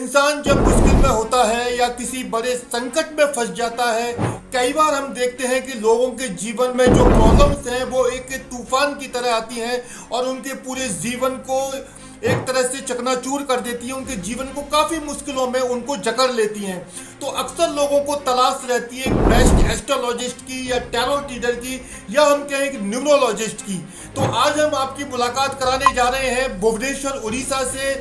इंसान जब मुश्किल में होता है या किसी बड़े संकट में फंस जाता है, कई बार हम देखते हैं कि लोगों के जीवन में जो प्रॉब्लम्स हैं वो एक तूफान की तरह आती हैं और उनके पूरे जीवन को एक तरह से चकनाचूर कर देती हैं। उनके जीवन को काफ़ी मुश्किलों में उनको जकड़ लेती हैं। तो अक्सर लोगों को तलाश रहती है एक बेस्ट एस्ट्रोलॉजिस्ट की या टैरो रीडर की या हम कहें एक न्यूमरोलॉजिस्ट की। तो आज हम आपकी मुलाकात कराने जा रहे हैं भुवनेश्वर उड़ीसा से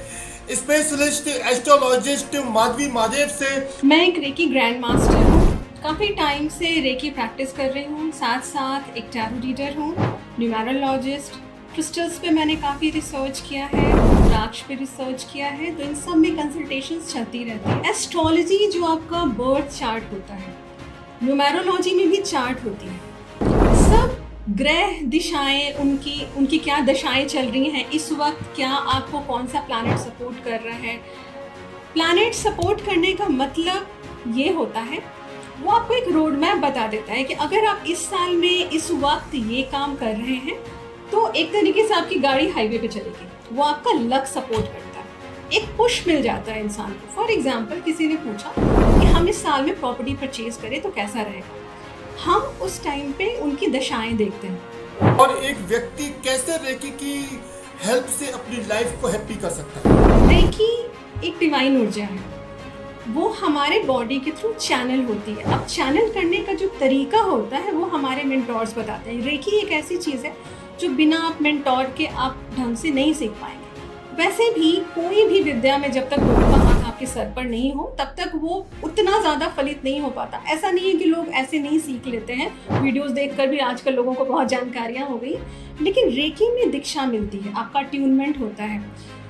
स्पेशलिस्ट एस्ट्रोलॉजिस्ट माधवी महादेव से। मैं एक रेकी ग्रैंड मास्टर हूँ। काफ़ी टाइम से रेकी प्रैक्टिस कर रही हूँ, साथ साथ एक टैरो रीडर हूँ, न्यूमरोलॉजिस्ट। क्रिस्टल्स पे मैंने काफ़ी रिसर्च किया है, रुद्राक्ष पे रिसर्च किया है, तो इन सब में कंसल्टेशंस चलती रहती है। एस्ट्रोलॉजी जो आपका बर्थ चार्ट होता है, न्यूमरोलॉजी में भी चार्ट होती है। सब ग्रह दिशाएं, उनकी क्या दशाएं चल रही हैं इस वक्त, क्या आपको कौन सा प्लैनेट सपोर्ट कर रहा है। प्लैनेट सपोर्ट करने का मतलब ये होता है, वो आपको एक रोड मैप बता देता है कि अगर आप इस साल में इस वक्त ये काम कर रहे हैं तो एक तरीके से आपकी गाड़ी हाईवे पे चलेगी। वो आपका लक सपोर्ट करता है, एक पुश मिल जाता है इंसान को। फॉर एग्जाम्पल, किसी ने पूछा कि हम इस साल में प्रॉपर्टी परचेज करें तो कैसा रहेगा, हम उस टाइम पे उनकी दशाएं देखते हैं। और एक व्यक्ति कैसे रेकी की हेल्प से अपनी लाइफ को हैप्पी कर सकता है। रेकी एक डिवाइन ऊर्जा है, वो हमारे बॉडी के थ्रू चैनल होती है। अब चैनल करने का जो तरीका होता है वो हमारे मेंटोर्स बताते हैं। रेकी एक ऐसी चीज़ है जो बिना आप मेंटोर के आप ढंग से नहीं सीख पाएंगे। वैसे भी कोई भी विद्या में जब तक गुरु का हाथ आपके सर पर नहीं हो तब तक वो उतना ज़्यादा फलित नहीं हो पाता। ऐसा नहीं है कि लोग ऐसे नहीं सीख लेते हैं, वीडियोस देखकर भी आजकल लोगों को बहुत जानकारियाँ हो गई, लेकिन रेकी में दीक्षा मिलती है, आपका ट्यूनमेंट होता है।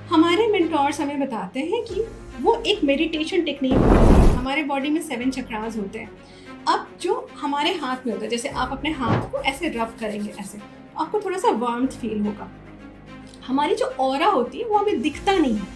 हमारे मेंटोर्स हमें बताते हैं कि वो एक मेडिटेशन टेक्निक होती है। हमारे बॉडी में 7 चक्रास होते हैं। अब जो हमारे हाथ में होता है, जैसे आप अपने हाथ को ऐसे रब करेंगे, ऐसे आपको थोड़ा सा वार्मथ फील होगा। हमारी जो ऑरा होती है वो हमें दिखता नहीं है,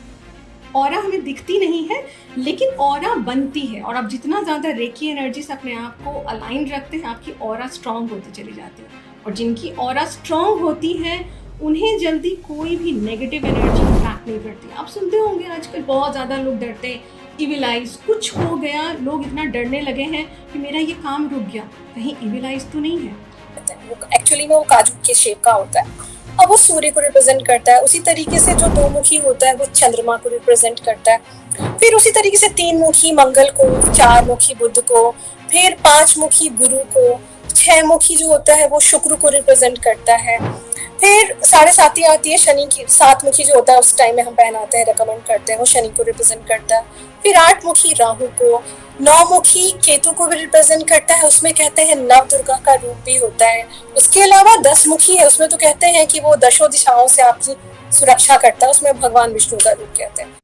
ऑरा हमें दिखती नहीं है, लेकिन ऑरा बनती है। और आप जितना ज़्यादा रेकी एनर्जी से अपने आप को अलाइन रखते हैं, आपकी ऑरा स्ट्रांग होती चली जाती है। और जिनकी ऑरा स्ट्रांग होती है उन्हें जल्दी कोई भी नेगेटिव एनर्जी इम्पैक्ट नहीं करती। आप सुनते होंगे आजकल बहुत ज़्यादा लोग डरते हैं, इविलाइज कुछ हो गया, लोग इतना डरने लगे हैं कि मेरा ये काम रुक गया, कहीं इविलाइज तो नहीं है। एक्चुअली में वो काजू के शेप का होता है और वो सूर्य को रिप्रेजेंट करता है। उसी तरीके से जो 2 मुखी होता है वो चंद्रमा को रिप्रेजेंट करता है। फिर उसी तरीके से 3 मुखी मंगल को, 4 मुखी बुध को, फिर 5 मुखी गुरु को, 6 मुखी जो होता है वो शुक्र को रिप्रेजेंट करता है। फिर 7.5 आती है शनि की, 7 मुखी जो होता है उस टाइम में हम पहनाते हैं, रिकमेंड करते हैं, वो शनि को रिप्रेजेंट करता है। फिर 8 मुखी राहु को, 9 मुखी केतु को भी रिप्रेजेंट करता है, उसमें कहते हैं नव दुर्गा का रूप भी होता है। उसके अलावा 10 मुखी है, उसमें तो कहते हैं कि वो 10 दिशाओं से आपकी सुरक्षा करता है, उसमें भगवान विष्णु का रूप कहते हैं।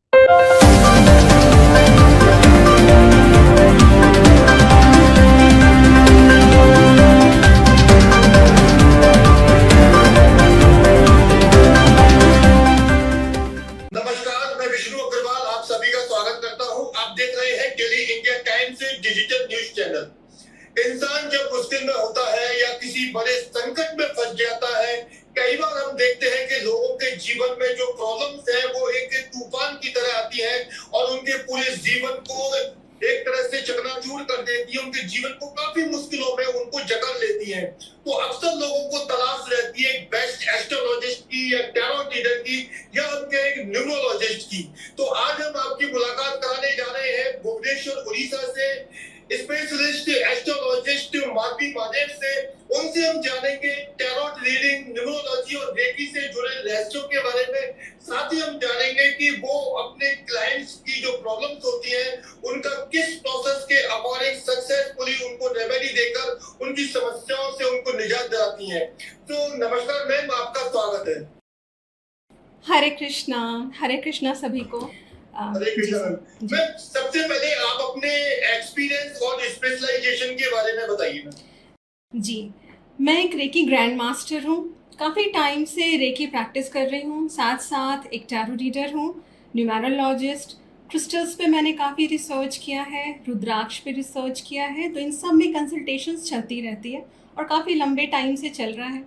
इंसान जब मुश्किल में होता है या किसी बड़े संकट में फंस जाता है, कई बार हम देखते हैं कि लोगों के जीवन में जो प्रॉब्लम्स है वो एक तूफान की तरह आती है और उनके पूरे जीवन को एक तरह से चकनाचूर कर देती है। उनके जीवन को काफी मुश्किलों में उनको जकड़ लेती है। तो अक्सर लोगों को तलाश रहती है एक बेस्ट एस्ट्रोलॉजिस्ट की या टैरो रीडर की या हम कहें एक न्यूमरोलॉजिस्ट की। तो आज हम आपकी मुलाकात कराने जा रहे हैं भुवनेश्वर उड़ीसा से स्पेशलिस्ट एस्ट्रोलॉजिस्ट माधवी महादेव से। उनसे हम जानेंगे टैरो रीडिंग, न्यूमरोलॉजी और रेकी से जुड़े रहस्यों के बारे में। साथ ही हम जानेंगे कि वो अपने क्लाइंट्स की जो प्रॉब्लम्स होती हैं उनका किस प्रोसेस के अकॉर्डिंग सक्सेसफुली उनको रेमेडी देकर उनकी समस्याओं से उनको निजात दिलाती हैं। तो नमस्कार मैम, आपका स्वागत है। हरे कृष्णा सभी को। हरे कृष्णा मैम, सबसे पहले आप अपने एक्सपीरियंस और स्पेशलाइजेशन के बारे में बताइए। जी, मैं एक रेकी ग्रैंड मास्टर हूँ। काफ़ी टाइम से रेकी प्रैक्टिस कर रही हूँ, साथ साथ एक टैरो रीडर हूँ, न्यूमरोलॉजिस्ट। क्रिस्टल्स पे मैंने काफ़ी रिसर्च किया है, रुद्राक्ष पे रिसर्च किया है, तो इन सब में कंसल्टेशंस चलती रहती है और काफ़ी लंबे टाइम से चल रहा है।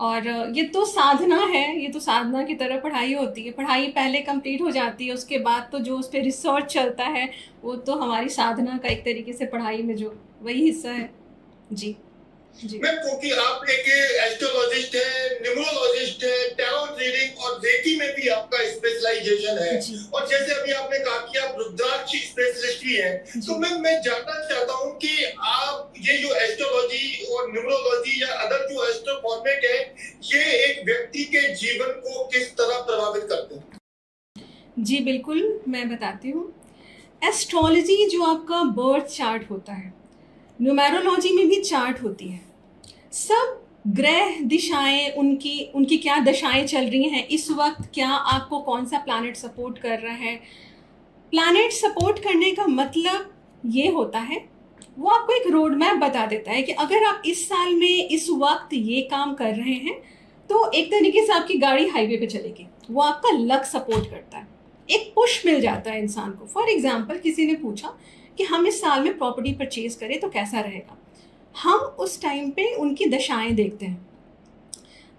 और ये तो साधना है, ये तो साधना की तरह पढ़ाई होती है। पढ़ाई पहले कंप्लीट हो जाती है, उसके बाद तो जो उस पे रिसर्च चलता है वो तो हमारी साधना का एक तरीके से पढ़ाई में जो वही हिस्सा है। जी जी। मैम, क्योंकि आप एक एस्ट्रोलॉजिस्ट है, न्यूमरोलॉजिस्ट है, टैरो रीडिंग और रेकी में भी आपका स्पेशलाइजेशन है, जी। और जैसे अभी आपने कहा कि आप रुद्राक्ष स्पेशलिस्ट भी हैं, जी। तो मैं जानना चाहता हूं कि आप ये जो एस्ट्रोलॉजी और न्यूमरोलॉजी या अदर जो एस्ट्रो फॉर्मेट है, ये एक व्यक्ति के जीवन को किस तरह प्रभावित करते हैं? जी बिल्कुल, मैं बताती हूँ। एस्ट्रोलॉजी जो आपका बर्थ चार्ट होता है, न्यूमेरोलॉजी में भी चार्ट होती है। सब ग्रह दिशाएं, उनकी उनकी क्या दशाएं चल रही हैं इस वक्त, क्या आपको कौन सा प्लैनेट सपोर्ट कर रहा है। प्लैनेट सपोर्ट करने का मतलब ये होता है, वो आपको एक रोड मैप बता देता है कि अगर आप इस साल में इस वक्त ये काम कर रहे हैं तो एक तरीके से आपकी गाड़ी हाईवे पे चलेगी। वो आपका लक सपोर्ट करता है, एक पुश मिल जाता है इंसान को। फॉर एग्जाम्पल, किसी ने पूछा कि हम इस साल में प्रॉपर्टी परचेज करें तो कैसा रहेगा। हम उस टाइम पे उनकी दशाएं देखते हैं,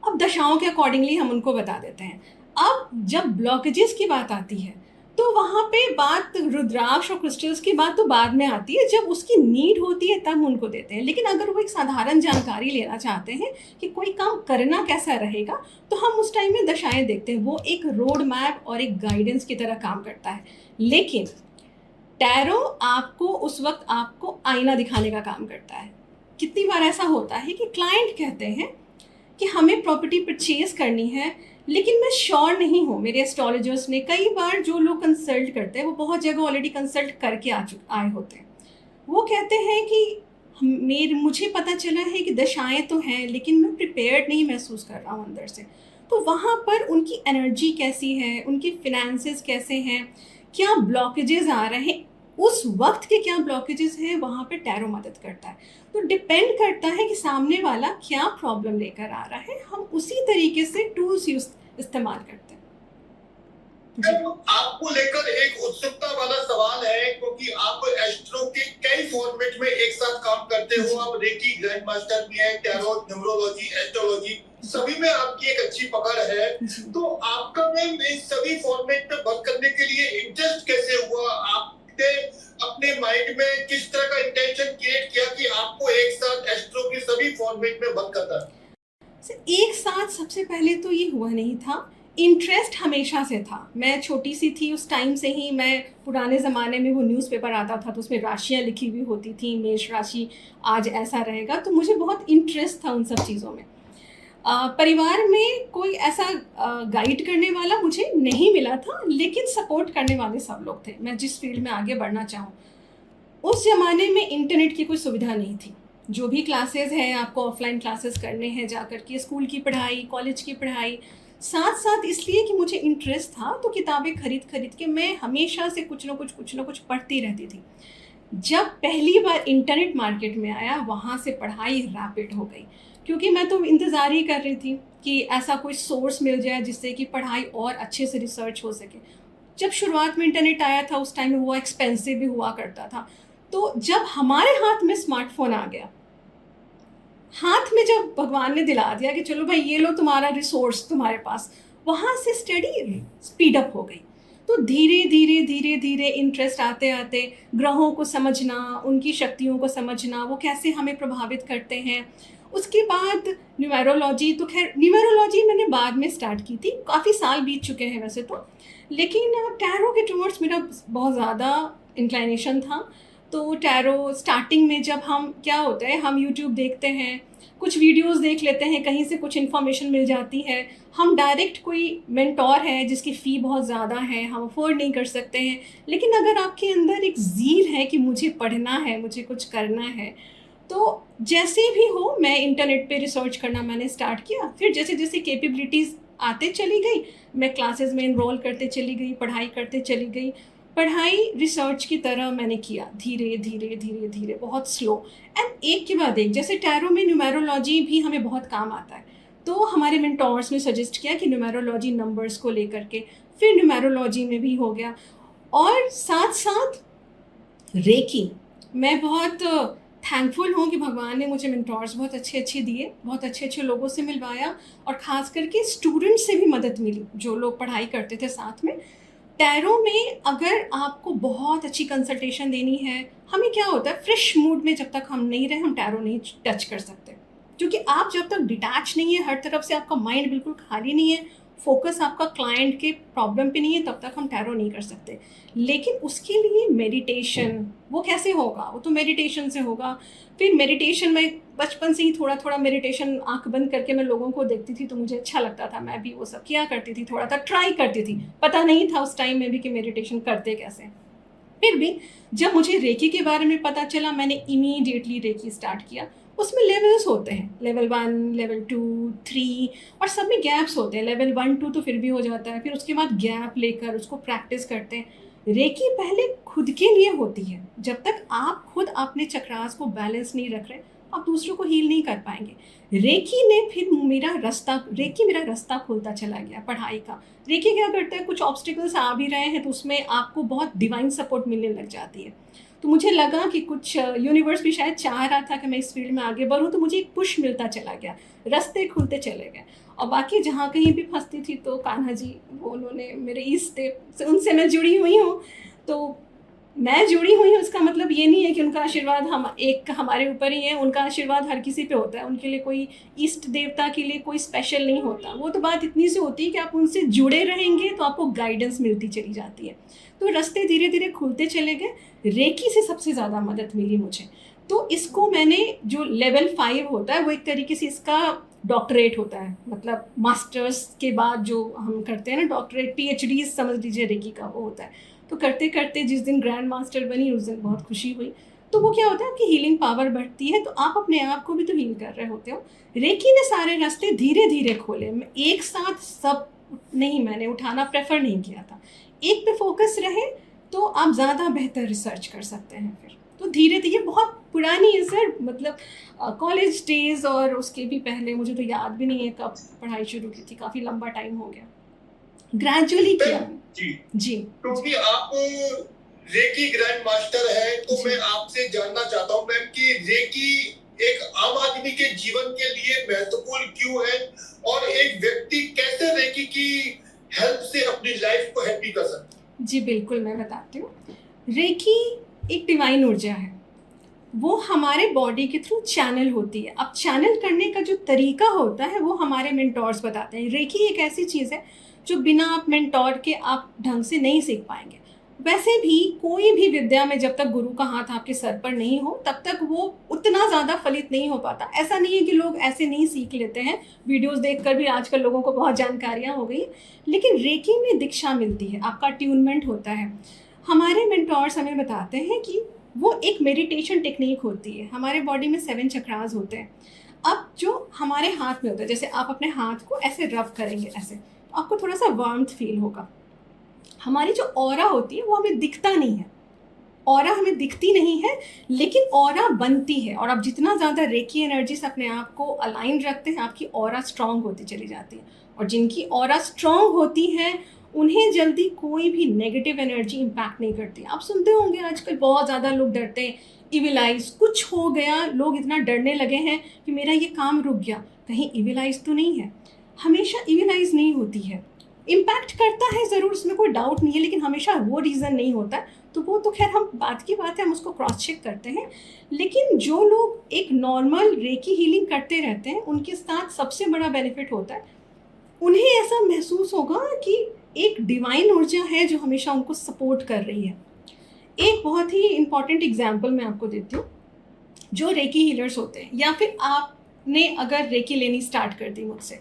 अब दशाओं के अकॉर्डिंगली हम उनको बता देते हैं। अब जब ब्लॉकेजेस की बात आती है तो वहाँ पे बात रुद्राक्ष और क्रिस्टल्स की बात तो बाद में आती है, जब उसकी नीड होती है तब उनको देते हैं। लेकिन अगर वो एक साधारण जानकारी लेना चाहते हैं कि कोई काम करना कैसा रहेगा, तो हम उस टाइम में दशाएं देखते हैं। वो एक रोड मैप और एक गाइडेंस की तरह काम करता है। लेकिन टैरो आपको उस वक्त आपको आईना दिखाने का काम करता है। कितनी बार ऐसा होता है कि क्लाइंट कहते हैं कि हमें प्रॉपर्टी परचेज करनी है लेकिन मैं श्योर नहीं हूँ। मेरे एस्ट्रोलॉजर्स ने कई बार, जो लोग कंसल्ट करते हैं वो बहुत जगह ऑलरेडी कंसल्ट करके आए होते हैं। वो कहते हैं कि मुझे पता चला है कि दशाएं तो हैं लेकिन मैं प्रिपेयर्ड नहीं महसूस कर रहा हूँ अंदर से। तो वहाँ पर उनकी एनर्जी कैसी है, उनकी फिनेंसेस कैसे हैं, क्या ब्लॉकेजेस आ रहे हैं, उस वक्त के क्या ब्लॉकेजेस हैं, वहाँ पे टैरो मदद करता है। तो डिपेंड करता है कि सामने वाला क्या प्रॉब्लम लेकर आ रहा है, हम उसी तरीके से टूल्स इस्तेमाल करते हैं। आपको लेकर एक उत्सुकता वाला सवाल है, क्योंकि आप एस्ट्रो के कई फॉर्मेट में एक साथ काम करते हो। आप रेकी ग्रैंड मास्टर भी हैं, टैरो, न्यूमरोलॉजी, एस्ट्रोलॉजी, सभी में आपकी एक अच्छी पकड़ है। तो आपका मैम इस सभी फॉर्मेट पे वर्क करने के लिए इंटरेस्ट कैसे हुआ? आपने अपने माइंड में किस तरह का इंटेंशन क्रिएट किया कि आपको एक साथ एस्ट्रो के सभी फॉर्मेट में वर्क करना है? एक साथ सबसे पहले तो ये हुआ नहीं था, इंटरेस्ट हमेशा से था। मैं छोटी सी थी उस टाइम से ही, मैं पुराने ज़माने में वो न्यूज़पेपर आता था तो उसमें राशियाँ लिखी हुई होती थी, मेष राशि आज ऐसा रहेगा, तो मुझे बहुत इंटरेस्ट था उन सब चीज़ों में। परिवार में कोई ऐसा गाइड करने वाला मुझे नहीं मिला था, लेकिन सपोर्ट करने वाले सब लोग थे। मैं जिस फील्ड में आगे बढ़ना चाहूँ, उस ज़माने में इंटरनेट की कोई सुविधा नहीं थी। जो भी क्लासेस हैं आपको ऑफलाइन क्लासेस करने हैं जाकर के, स्कूल की पढ़ाई, कॉलेज की पढ़ाई, साथ साथ इसलिए कि मुझे इंटरेस्ट था तो किताबें खरीद के मैं हमेशा से कुछ ना कुछ पढ़ती रहती थी। जब पहली बार इंटरनेट मार्केट में आया, वहाँ से पढ़ाई रैपिड हो गई, क्योंकि मैं तो इंतज़ार ही कर रही थी कि ऐसा कोई सोर्स मिल जाए जिससे कि पढ़ाई और अच्छे से रिसर्च हो सके। जब शुरुआत में इंटरनेट आया था उस टाइम में वो एक्सपेंसिव भी हुआ करता था। तो जब हमारे हाथ में स्मार्टफोन आ गया, हाथ में जब भगवान ने दिला दिया कि चलो भाई ये लो तुम्हारा रिसोर्स तुम्हारे पास, वहाँ से स्टडी स्पीड अप हो गई। तो धीरे धीरे इंटरेस्ट आते आते ग्रहों को समझना, उनकी शक्तियों को समझना, वो कैसे हमें प्रभावित करते हैं। उसके बाद न्यूमेरोलॉजी, तो खैर न्यूमेरोलॉजी मैंने बाद में स्टार्ट की थी, काफ़ी साल बीत चुके हैं वैसे तो, लेकिन टैरो के टूवर्ड्स मेरा बहुत ज़्यादा इंक्लाइनेशन था। तो टैरो स्टार्टिंग में जब हम, क्या होता है, हम यूट्यूब देखते हैं, कुछ वीडियोस देख लेते हैं, कहीं से कुछ इन्फॉर्मेशन मिल जाती है, हम डायरेक्ट कोई मेंटोर है जिसकी फ़ी बहुत ज़्यादा है, हम अफोर्ड नहीं कर सकते हैं, लेकिन अगर आपके अंदर एक ज़ील है कि मुझे पढ़ना है, मुझे कुछ करना है, तो जैसे भी हो मैं इंटरनेट पे रिसर्च करना मैंने स्टार्ट किया। फिर जैसे जैसे कैपेबिलिटीज़ आते चली गई, मैं क्लासेस में इनरोल करते चली गई, पढ़ाई करते चली गई। पढ़ाई रिसर्च की तरह मैंने किया, धीरे धीरे बहुत स्लो, एंड एक के बाद एक। जैसे टैरो में न्यूमेरोलॉजी भी हमें बहुत काम आता है, तो हमारे मेंटोर्स ने सजेस्ट किया कि न्यूमेरोलॉजी नंबर्स को लेकर के, फिर न्यूमेरोलॉजी में भी हो गया। और साथ साथ रेकी, मैं बहुत थैंकफुल हूँ कि भगवान ने मुझे मेंटोर्स बहुत अच्छे दिए, बहुत अच्छे लोगों से मिलवाया और ख़ास करके स्टूडेंट्स से भी मदद मिली, जो लोग पढ़ाई करते थे साथ में। टैरो में अगर आपको बहुत अच्छी कंसल्टेशन देनी है, हमें क्या होता है, फ्रेश मूड में जब तक हम नहीं रहे, हम टैरो नहीं टच कर सकते, क्योंकि आप जब तक डिटैच नहीं है, हर तरफ से आपका माइंड बिल्कुल खाली नहीं है, फोकस आपका क्लाइंट के प्रॉब्लम पे नहीं है, तब तक हम टैरो नहीं कर सकते। लेकिन उसके लिए मेडिटेशन, वो कैसे होगा, वो तो मेडिटेशन से होगा। फिर मेडिटेशन में बचपन से ही थोड़ा थोड़ा मेडिटेशन आंख बंद करके मैं लोगों को देखती थी, तो मुझे अच्छा लगता था, मैं भी वो सब किया करती थी, थोड़ा सा ट्राई करती थी। पता नहीं था उस टाइम में भी कि मेडिटेशन करते कैसे। फिर भी जब मुझे रेकी के बारे में पता चला, मैंने इमीडिएटली रेकी स्टार्ट किया। उसमें लेवल्स होते हैं, लेवल 1, लेवल 2, 3, और सब में गैप्स होते हैं। लेवल 1, 2 तो फिर भी हो जाता है, फिर उसके बाद गैप लेकर उसको प्रैक्टिस करते हैं। रेकी पहले खुद के लिए होती है। जब तक आप खुद अपने चक्रास को बैलेंस नहीं रख रहे, आप दूसरों को हील नहीं कर पाएंगे। रेकी मेरा रास्ता खुलता चला गया पढ़ाई का। रेकी क्या करता है, कुछ ऑब्स्टिकल्स आ भी रहे हैं तो उसमें आपको बहुत डिवाइन सपोर्ट मिलने लग जाती है। तो मुझे लगा कि कुछ यूनिवर्स भी शायद चाह रहा था कि मैं इस फील्ड में आगे बढ़ूँ, तो मुझे एक पुश मिलता चला गया, रास्ते खुलते चले गए। और बाकी जहाँ कहीं भी फंसती थी तो कान्हा जी, वो उन्होंने मेरे ईस्ट से, उनसे मैं जुड़ी हुई हूँ। तो मैं जुड़ी हुई हूँ, इसका मतलब ये नहीं है कि उनका आशीर्वाद हमारे ऊपर ही है। उनका आशीर्वाद हर किसी पे होता है, उनके लिए कोई इष्ट देवता के लिए कोई स्पेशल नहीं होता। वो तो बात इतनी सी होती है कि आप उनसे जुड़े रहेंगे तो आपको गाइडेंस मिलती चली जाती है। तो रास्ते धीरे धीरे खुलते चले गए। रेकी से सबसे ज़्यादा मदद मिली मुझे। तो इसको मैंने, जो लेवल 5 होता है, वो एक तरीके से इसका डॉक्टरेट होता है, मतलब मास्टर्स के बाद जो हम करते हैं ना डॉक्टरेट, PhD समझ लीजिए रेकी का वो होता है। तो करते करते जिस दिन ग्रैंड मास्टर बनी, उस दिन बहुत खुशी हुई। तो वो क्या होता है, आपकी हीलिंग पावर बढ़ती है, तो आप अपने आप को भी तो हील कर रहे होते हो। रेकी ने सारे रास्ते धीरे धीरे खोले। एक साथ सब नहीं मैंने उठाना प्रेफर नहीं किया था। एक पे फोकस रहे तो आप ज़्यादा बेहतर रिसर्च कर सकते हैं। फिर तो धीरे धीरे, बहुत पुरानी है सर, मतलब कॉलेज डेज और उसके भी पहले, मुझे तो याद भी नहीं है कब पढ़ाई शुरू की थी, काफ़ी लंबा टाइम हो गया। ग्रेजुअली किया जी जी। क्योंकि आप रेकी ग्रैंड मास्टर है, तो जी। मैं आपसे जानना चाहता हूँ मैम कि रेकी एक आम आदमी के जीवन के लिए महत्वपूर्ण क्यों है, और एक व्यक्ति कैसे रेकी की हेल्प से अपनी लाइफ को हैप्पी कर सकता है। जी बिल्कुल, मैं बताती हूँ। रेकी एक डिवाइन ऊर्जा है, वो हमारे बॉडी के थ्रू चैनल होती है। अब चैनल करने का जो तरीका होता है वो हमारे मेंटोर्स बताते हैं। रेकी एक ऐसी चीज़ है जो बिना आप मेंटोर के आप ढंग से नहीं सीख पाएंगे। वैसे भी कोई भी विद्या में जब तक गुरु का हाथ आपके सर पर नहीं हो, तब तक वो उतना ज़्यादा फलित नहीं हो पाता। ऐसा नहीं है कि लोग ऐसे नहीं सीख लेते हैं, वीडियोस देखकर भी आजकल लोगों को बहुत जानकारियाँ हो गई, लेकिन रेकी में दीक्षा मिलती है, आपका ट्यूनमेंट होता है। हमारे मेंटोर्स हमें बताते हैं कि वो एक मेडिटेशन टेक्निक होती है। हमारे बॉडी में 7 चक्रास होते हैं। अब जो हमारे हाथ में होता है, जैसे आप अपने हाथ को ऐसे रब करेंगे, ऐसे आपको थोड़ा सा वार्मथ फील होगा। हमारी जो ऑरा होती है वो हमें दिखता नहीं है, ऑरा हमें दिखती नहीं है, लेकिन ऑरा बनती है। और आप जितना ज़्यादा रेकी एनर्जी से अपने आप को अलाइन रखते हैं, आपकी ऑरा स्ट्रांग होती चली जाती है। और जिनकी ऑरा स्ट्रांग होती है, उन्हें जल्दी कोई भी नेगेटिव एनर्जी इम्पैक्ट नहीं करती। आप सुनते होंगे आजकल बहुत ज़्यादा लोग डरते हैं, इविलाइज कुछ हो गया, लोग इतना डरने लगे हैं कि मेरा ये काम रुक गया, कहीं इविलाइज तो नहीं है। हमेशा इविलाइज नहीं होती है, इम्पैक्ट करता है ज़रूर, उसमें कोई डाउट नहीं है, लेकिन हमेशा वो रीज़न नहीं होता। तो वो तो खैर हम बात की बात है, हम उसको क्रॉस चेक करते हैं। लेकिन जो लोग एक नॉर्मल रेकी हीलिंग करते रहते हैं, उनके साथ सबसे बड़ा बेनिफिट होता है, उन्हें ऐसा महसूस होगा कि एक डिवाइन ऊर्जा है जो हमेशा उनको सपोर्ट कर रही है। एक बहुत ही इम्पॉर्टेंट एग्जाम्पल मैं आपको देती हूँ। जो रेकी हीलर्स होते हैं, या फिर आपने अगर रेकी लेनी स्टार्ट कर दी मुझसे,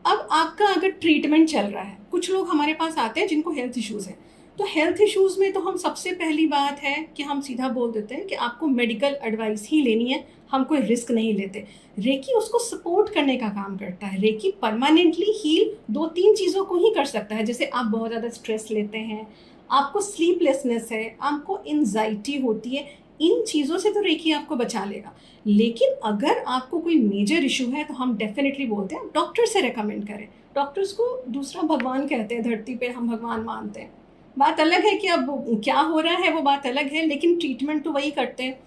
अब आपका अगर ट्रीटमेंट चल रहा है, कुछ लोग हमारे पास आते हैं जिनको हेल्थ इश्यूज़ है, तो हेल्थ इश्यूज़ में तो हम सबसे पहली बात है कि हम सीधा बोल देते हैं कि आपको मेडिकल एडवाइस ही लेनी है, हम कोई रिस्क नहीं लेते। रेकी उसको सपोर्ट करने का काम करता है। रेकी परमानेंटली हील 2-3 चीज़ों को ही कर सकता है, जैसे आप बहुत ज़्यादा स्ट्रेस लेते हैं, आपको स्लीपलेसनेस है, आपको एंजाइटी होती है, इन चीज़ों से तो रेकी आपको बचा लेगा। लेकिन अगर आपको कोई मेजर इशू है तो हम डेफिनेटली बोलते हैं डॉक्टर से रेकमेंड करें। डॉक्टर्स को दूसरा भगवान कहते हैं, धरती पे हम भगवान मानते हैं। बात अलग है कि अब क्या हो रहा है, वो बात अलग है, लेकिन ट्रीटमेंट तो वही करते हैं।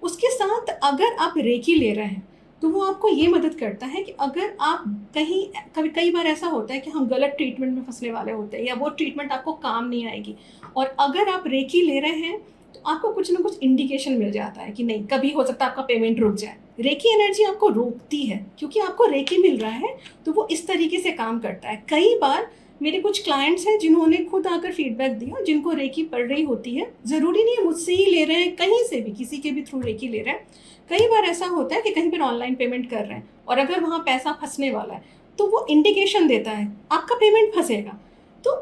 उसके साथ अगर आप रेकी ले रहे हैं तो वो आपको ये मदद करता है कि अगर आप कई बार ऐसा होता है कि हम गलत ट्रीटमेंट में फंसने वाले होते हैं या वो ट्रीटमेंट आपको काम नहीं आएगी, और अगर आप रेकी ले रहे हैं तो आपको कुछ ना कुछ इंडिकेशन मिल जाता है कि नहीं, कभी हो सकता है आपका पेमेंट रुक जाए। रेकी एनर्जी आपको रोकती है क्योंकि आपको रेकी मिल रहा है, तो वो इस तरीके से काम करता है। कई बार मेरे कुछ क्लाइंट्स हैं जिन्होंने खुद आकर फीडबैक दिया, जिनको रेकी पड़ रही होती है, ज़रूरी नहीं है मुझसे ही ले रहे हैं, कहीं से भी किसी के भी थ्रू रेकी ले रहे हैं। कई बार ऐसा होता है कि कहीं पर ऑनलाइन पेमेंट कर रहे हैं और अगर वहाँ पैसा फंसने वाला है तो वो इंडिकेशन देता है आपका पेमेंट फंसेगा, तो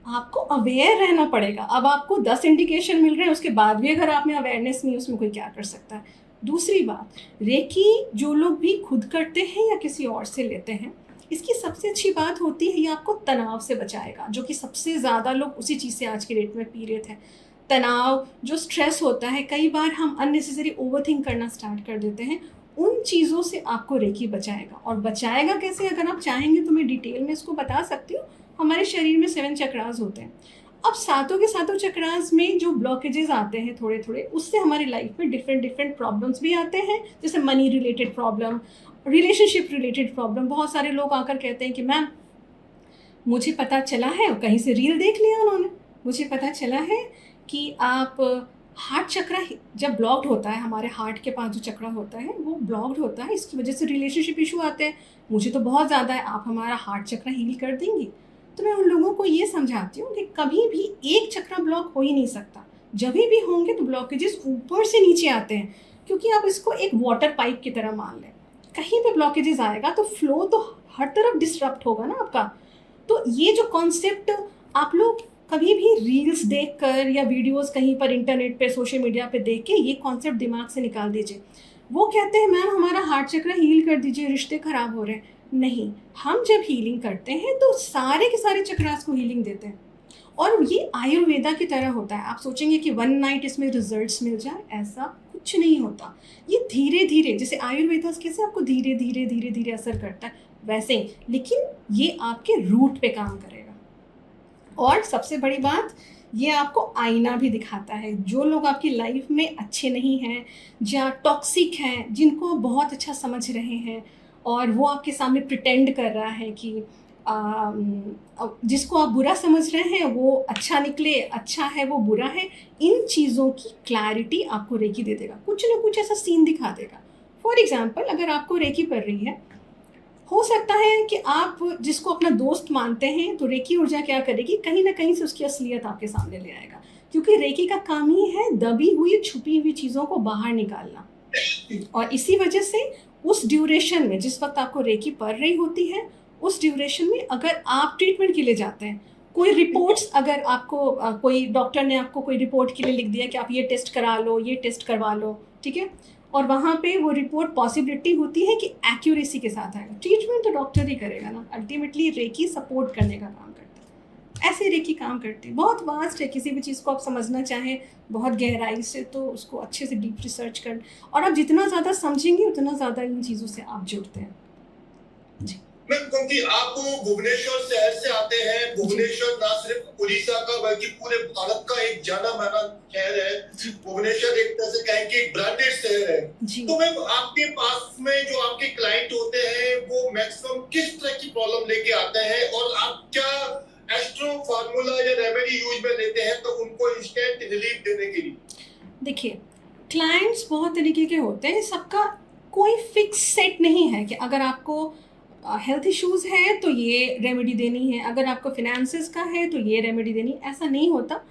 आपको अवेयर रहना पड़ेगा। अब आपको 10 इंडिकेशन मिल रहे हैं, उसके बाद भी अगर आप में अवेयरनेस नहीं है, उसमें कोई क्या कर सकता है। दूसरी बात, रेकी जो लोग भी खुद करते हैं या किसी और से लेते हैं, इसकी सबसे अच्छी बात होती है ये आपको तनाव से बचाएगा, जो कि सबसे ज़्यादा लोग उसी चीज़ से आज की डेट में पीड़ित हैं। तनाव, जो स्ट्रेस होता है, कई बार हम अननेसेसरी ओवरथिंक करना स्टार्ट कर देते हैं, उन चीज़ों से आपको रेकी बचाएगा। और बचाएगा कैसे, अगर आप चाहेंगे तो मैं डिटेल में इसको बता सकती हूँ। हमारे शरीर में 7 चक्रास होते हैं। अब सातों के सातों चक्रास में जो ब्लॉकेजेस आते हैं थोड़े थोड़े, उससे हमारी लाइफ में डिफरेंट प्रॉब्लम्स भी आते हैं, जैसे money related problem, relationship related problem. बहुत सारे लोग आकर कहते हैं कि मैम मुझे पता चला है, कहीं से रील देख लिया उन्होंने, मुझे पता चला है कि आप हार्ट चक्रा जब ब्लॉक्ड होता है, हमारे हार्ट के पास जो चक्रा होता है वो ब्लॉक्ड होता है, इसकी वजह से रिलेशनशिप इशू आते हैं, मुझे तो बहुत ज़्यादा है, आप हमारा हार्ट चक्रा हील कर देंगी। तो मैं उन लोगों को ये समझाती हूँ कि कभी भी एक चक्रा ब्लॉक हो ही नहीं सकता, जब भी होंगे तो ब्लॉकेजेस ऊपर से नीचे आते हैं, क्योंकि आप इसको एक वाटर पाइप की तरह मान लें। कहीं पे ब्लॉकेजेस आएगा तो फ्लो तो हर तरफ डिस्टर्ब होगा ना आपका। तो ये जो कॉन्सेप्ट आप लोग कभी भी रील्स देखकर या वीडियोस कहीं पर इंटरनेट पे, सोशल मीडिया पे देख के ये कॉन्सेप्ट दिमाग से निकाल दीजिए। वो कहते हैं मैम हमारा हार्ट चक्र हील कर दीजिए, रिश्ते खराब हो रहे हैं। नहीं, हम जब हीलिंग करते हैं तो सारे के सारे चक्रास को हीलिंग देते हैं, और ये आयुर्वेदा की तरह होता है। आप सोचेंगे कि 1 नाइट इसमें रिजल्ट्स मिल जाए, ऐसा कुछ नहीं होता। ये धीरे धीरे, जैसे आयुर्वेदा कैसे आपको धीरे धीरे धीरे धीरे असर करता है, वैसे ही, लेकिन ये आपके रूट पे काम करेगा। और सबसे बड़ी बात, ये आपको आईना भी दिखाता है। जो लोग आपकी लाइफ में अच्छे नहीं हैं या टॉक्सिक हैं, जिनको आप बहुत अच्छा समझ रहे हैं और वो आपके सामने प्रिटेंड कर रहा है कि जिसको आप बुरा समझ रहे हैं वो अच्छा निकले, अच्छा है वो बुरा है, इन चीज़ों की क्लैरिटी आपको रेकी दे देगा, कुछ ना कुछ ऐसा सीन दिखा देगा। फॉर एग्जाम्पल, अगर आपको रेकी पड़ रही है, हो सकता है कि आप जिसको अपना दोस्त मानते हैं, तो रेकी ऊर्जा क्या करेगी, कहीं ना कहीं से उसकी असलियत आपके सामने ले आएगा, क्योंकि रेकी का काम ही है दबी हुई छुपी हुई चीज़ों को बाहर निकालना। और इसी वजह से उस ड्यूरेशन में, जिस वक्त आपको रेकी पड़ रही होती है, उस ड्यूरेशन में अगर आप ट्रीटमेंट के लिए जाते हैं, कोई रिपोर्ट्स, अगर आपको कोई डॉक्टर ने आपको कोई रिपोर्ट के लिए लिख दिया कि आप ये टेस्ट करा लो, ये टेस्ट करवा लो, ठीक है, और वहाँ पे वो रिपोर्ट पॉसिबिलिटी होती है कि एक्यूरेसी के साथ आएगा, ट्रीटमेंट तो डॉक्टर ही करेगा ना। अल्टीमेटली रेकी सपोर्ट करने का काम करता है। ऐसे रेकी काम करती है, बहुत वास्ट है। किसी भी चीज़ को आप समझना चाहें बहुत गहराई से, तो उसको अच्छे से डीप रिसर्च कर, और आप जितना ज़्यादा समझेंगे उतना ज़्यादा इन चीज़ों से आप जुड़ते हैं। जी मैम, क्योंकि आप भुवनेश्वर शहर से आते हैं, भुवनेश्वर ना सिर्फ उड़ीसा का बल्कि पूरे भारत का एक जाना माना शहर है। भुवनेश्वर एक तरह से कहें कि एक ब्रांडेड शहर है। तो मैम, आपके पास में जो आपके क्लाइंट होते हैं वो मैक्सिमम किस तरह की प्रॉब्लम लेके आते हैं, और आप क्या एस्ट्रो फार्मूला या रेमेडी यूज में लेते हैं तो उनको इंस्टेंट रिलीफ देने के लिए? देखिए, क्लाइंट्स बहुत तरीके के होते हैं, सबका कोई फिक्स सेट नहीं है कि अगर आपको हेल्थ इश्यूज़ है तो ये रेमेडी देनी है, अगर आपको फिनेंसेस का है तो ये रेमेडी देनी, ऐसा नहीं होता।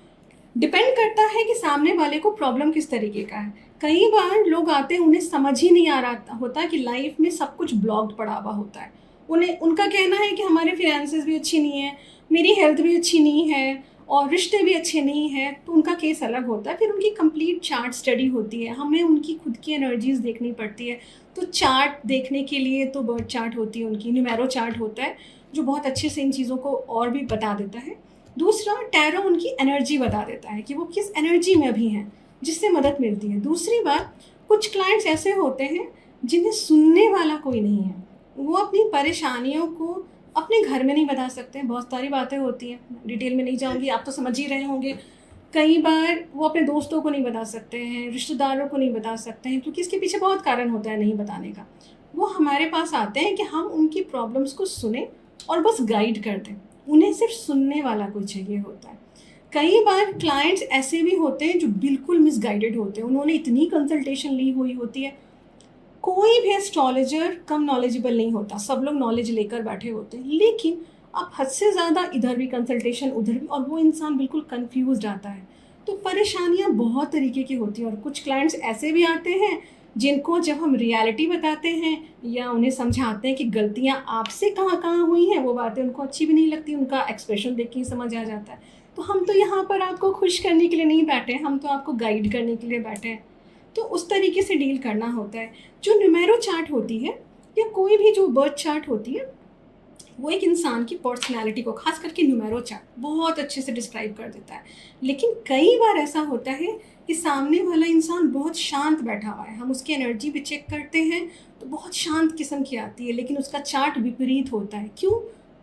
डिपेंड करता है कि सामने वाले को प्रॉब्लम किस तरीके का है। कई बार लोग आते हैं, उन्हें समझ ही नहीं आ रहा होता कि लाइफ में सब कुछ ब्लॉक्ड पड़ा हुआ होता है। उनका कहना है कि हमारे फिनेंसेस भी अच्छी नहीं है, मेरी हेल्थ भी अच्छी नहीं है और रिश्ते भी अच्छे नहीं हैं, तो उनका केस अलग होता है। फिर उनकी कंप्लीट चार्ट स्टडी होती है, हमें उनकी खुद की एनर्जीज देखनी पड़ती है। तो चार्ट देखने के लिए तो बर्थ चार्ट होती है, उनकी न्यूमेरो चार्ट होता है, जो बहुत अच्छे से इन चीज़ों को और भी बता देता है। दूसरा, टैरो उनकी एनर्जी बता देता है कि वो किस एनर्जी में अभी हैं, जिससे मदद मिलती है। दूसरी बात, कुछ क्लाइंट्स ऐसे होते हैं जिन्हें सुनने वाला कोई नहीं है, वो अपनी परेशानियों को अपने घर में नहीं बता सकते हैं। बहुत सारी बातें होती हैं, डिटेल में नहीं जाऊंगी, आप तो समझ ही रहे होंगे। कई बार वो अपने दोस्तों को नहीं बता सकते हैं, रिश्तेदारों को नहीं बता सकते हैं, क्योंकि इसके पीछे बहुत कारण होता है नहीं बताने का। वो हमारे पास आते हैं कि हम उनकी प्रॉब्लम्स को सुने और बस गाइड कर दें। उन्हें सिर्फ सुनने वाला कोई चाहिए होता है। कई बार क्लाइंट्स ऐसे भी होते हैं जो बिल्कुल मिसगाइडेड होते हैं, उन्होंने इतनी कंसल्टेशन ली हुई होती है। कोई भी एस्ट्रोलॉजर कम नॉलेजेबल नहीं होता, सब लोग नॉलेज लेकर बैठे होते हैं, लेकिन आप हद से ज़्यादा इधर भी कंसल्टेशन उधर भी, और वो इंसान बिल्कुल कंफ्यूज आता है। तो परेशानियाँ बहुत तरीके की होती हैं, और कुछ क्लाइंट्स ऐसे भी आते हैं जिनको जब हम रियलिटी बताते हैं या उन्हें समझाते हैं कि गलतियाँ आपसे कहाँ कहाँ हुई हैं, वो बातें उनको अच्छी भी नहीं लगती, उनका एक्सप्रेशन देख के ही समझ आ जाता है। तो हम तो यहाँ पर आपको खुश करने के लिए नहीं बैठे हैं, हम तो आपको गाइड करने के लिए बैठे हैं। तो उस तरीके से डील करना होता है। जो न्यूमेरो चार्ट होती है या कोई भी जो बर्थ चार्ट होती है, वो एक इंसान की पर्सनालिटी को, खास करके न्यूमेरो चार्ट बहुत अच्छे से डिस्क्राइब कर देता है। लेकिन कई बार ऐसा होता है कि सामने वाला इंसान बहुत शांत बैठा हुआ है, हम उसकी एनर्जी भी चेक करते हैं तो बहुत शांत किस्म की आती है, लेकिन उसका चार्ट विपरीत होता है। क्यों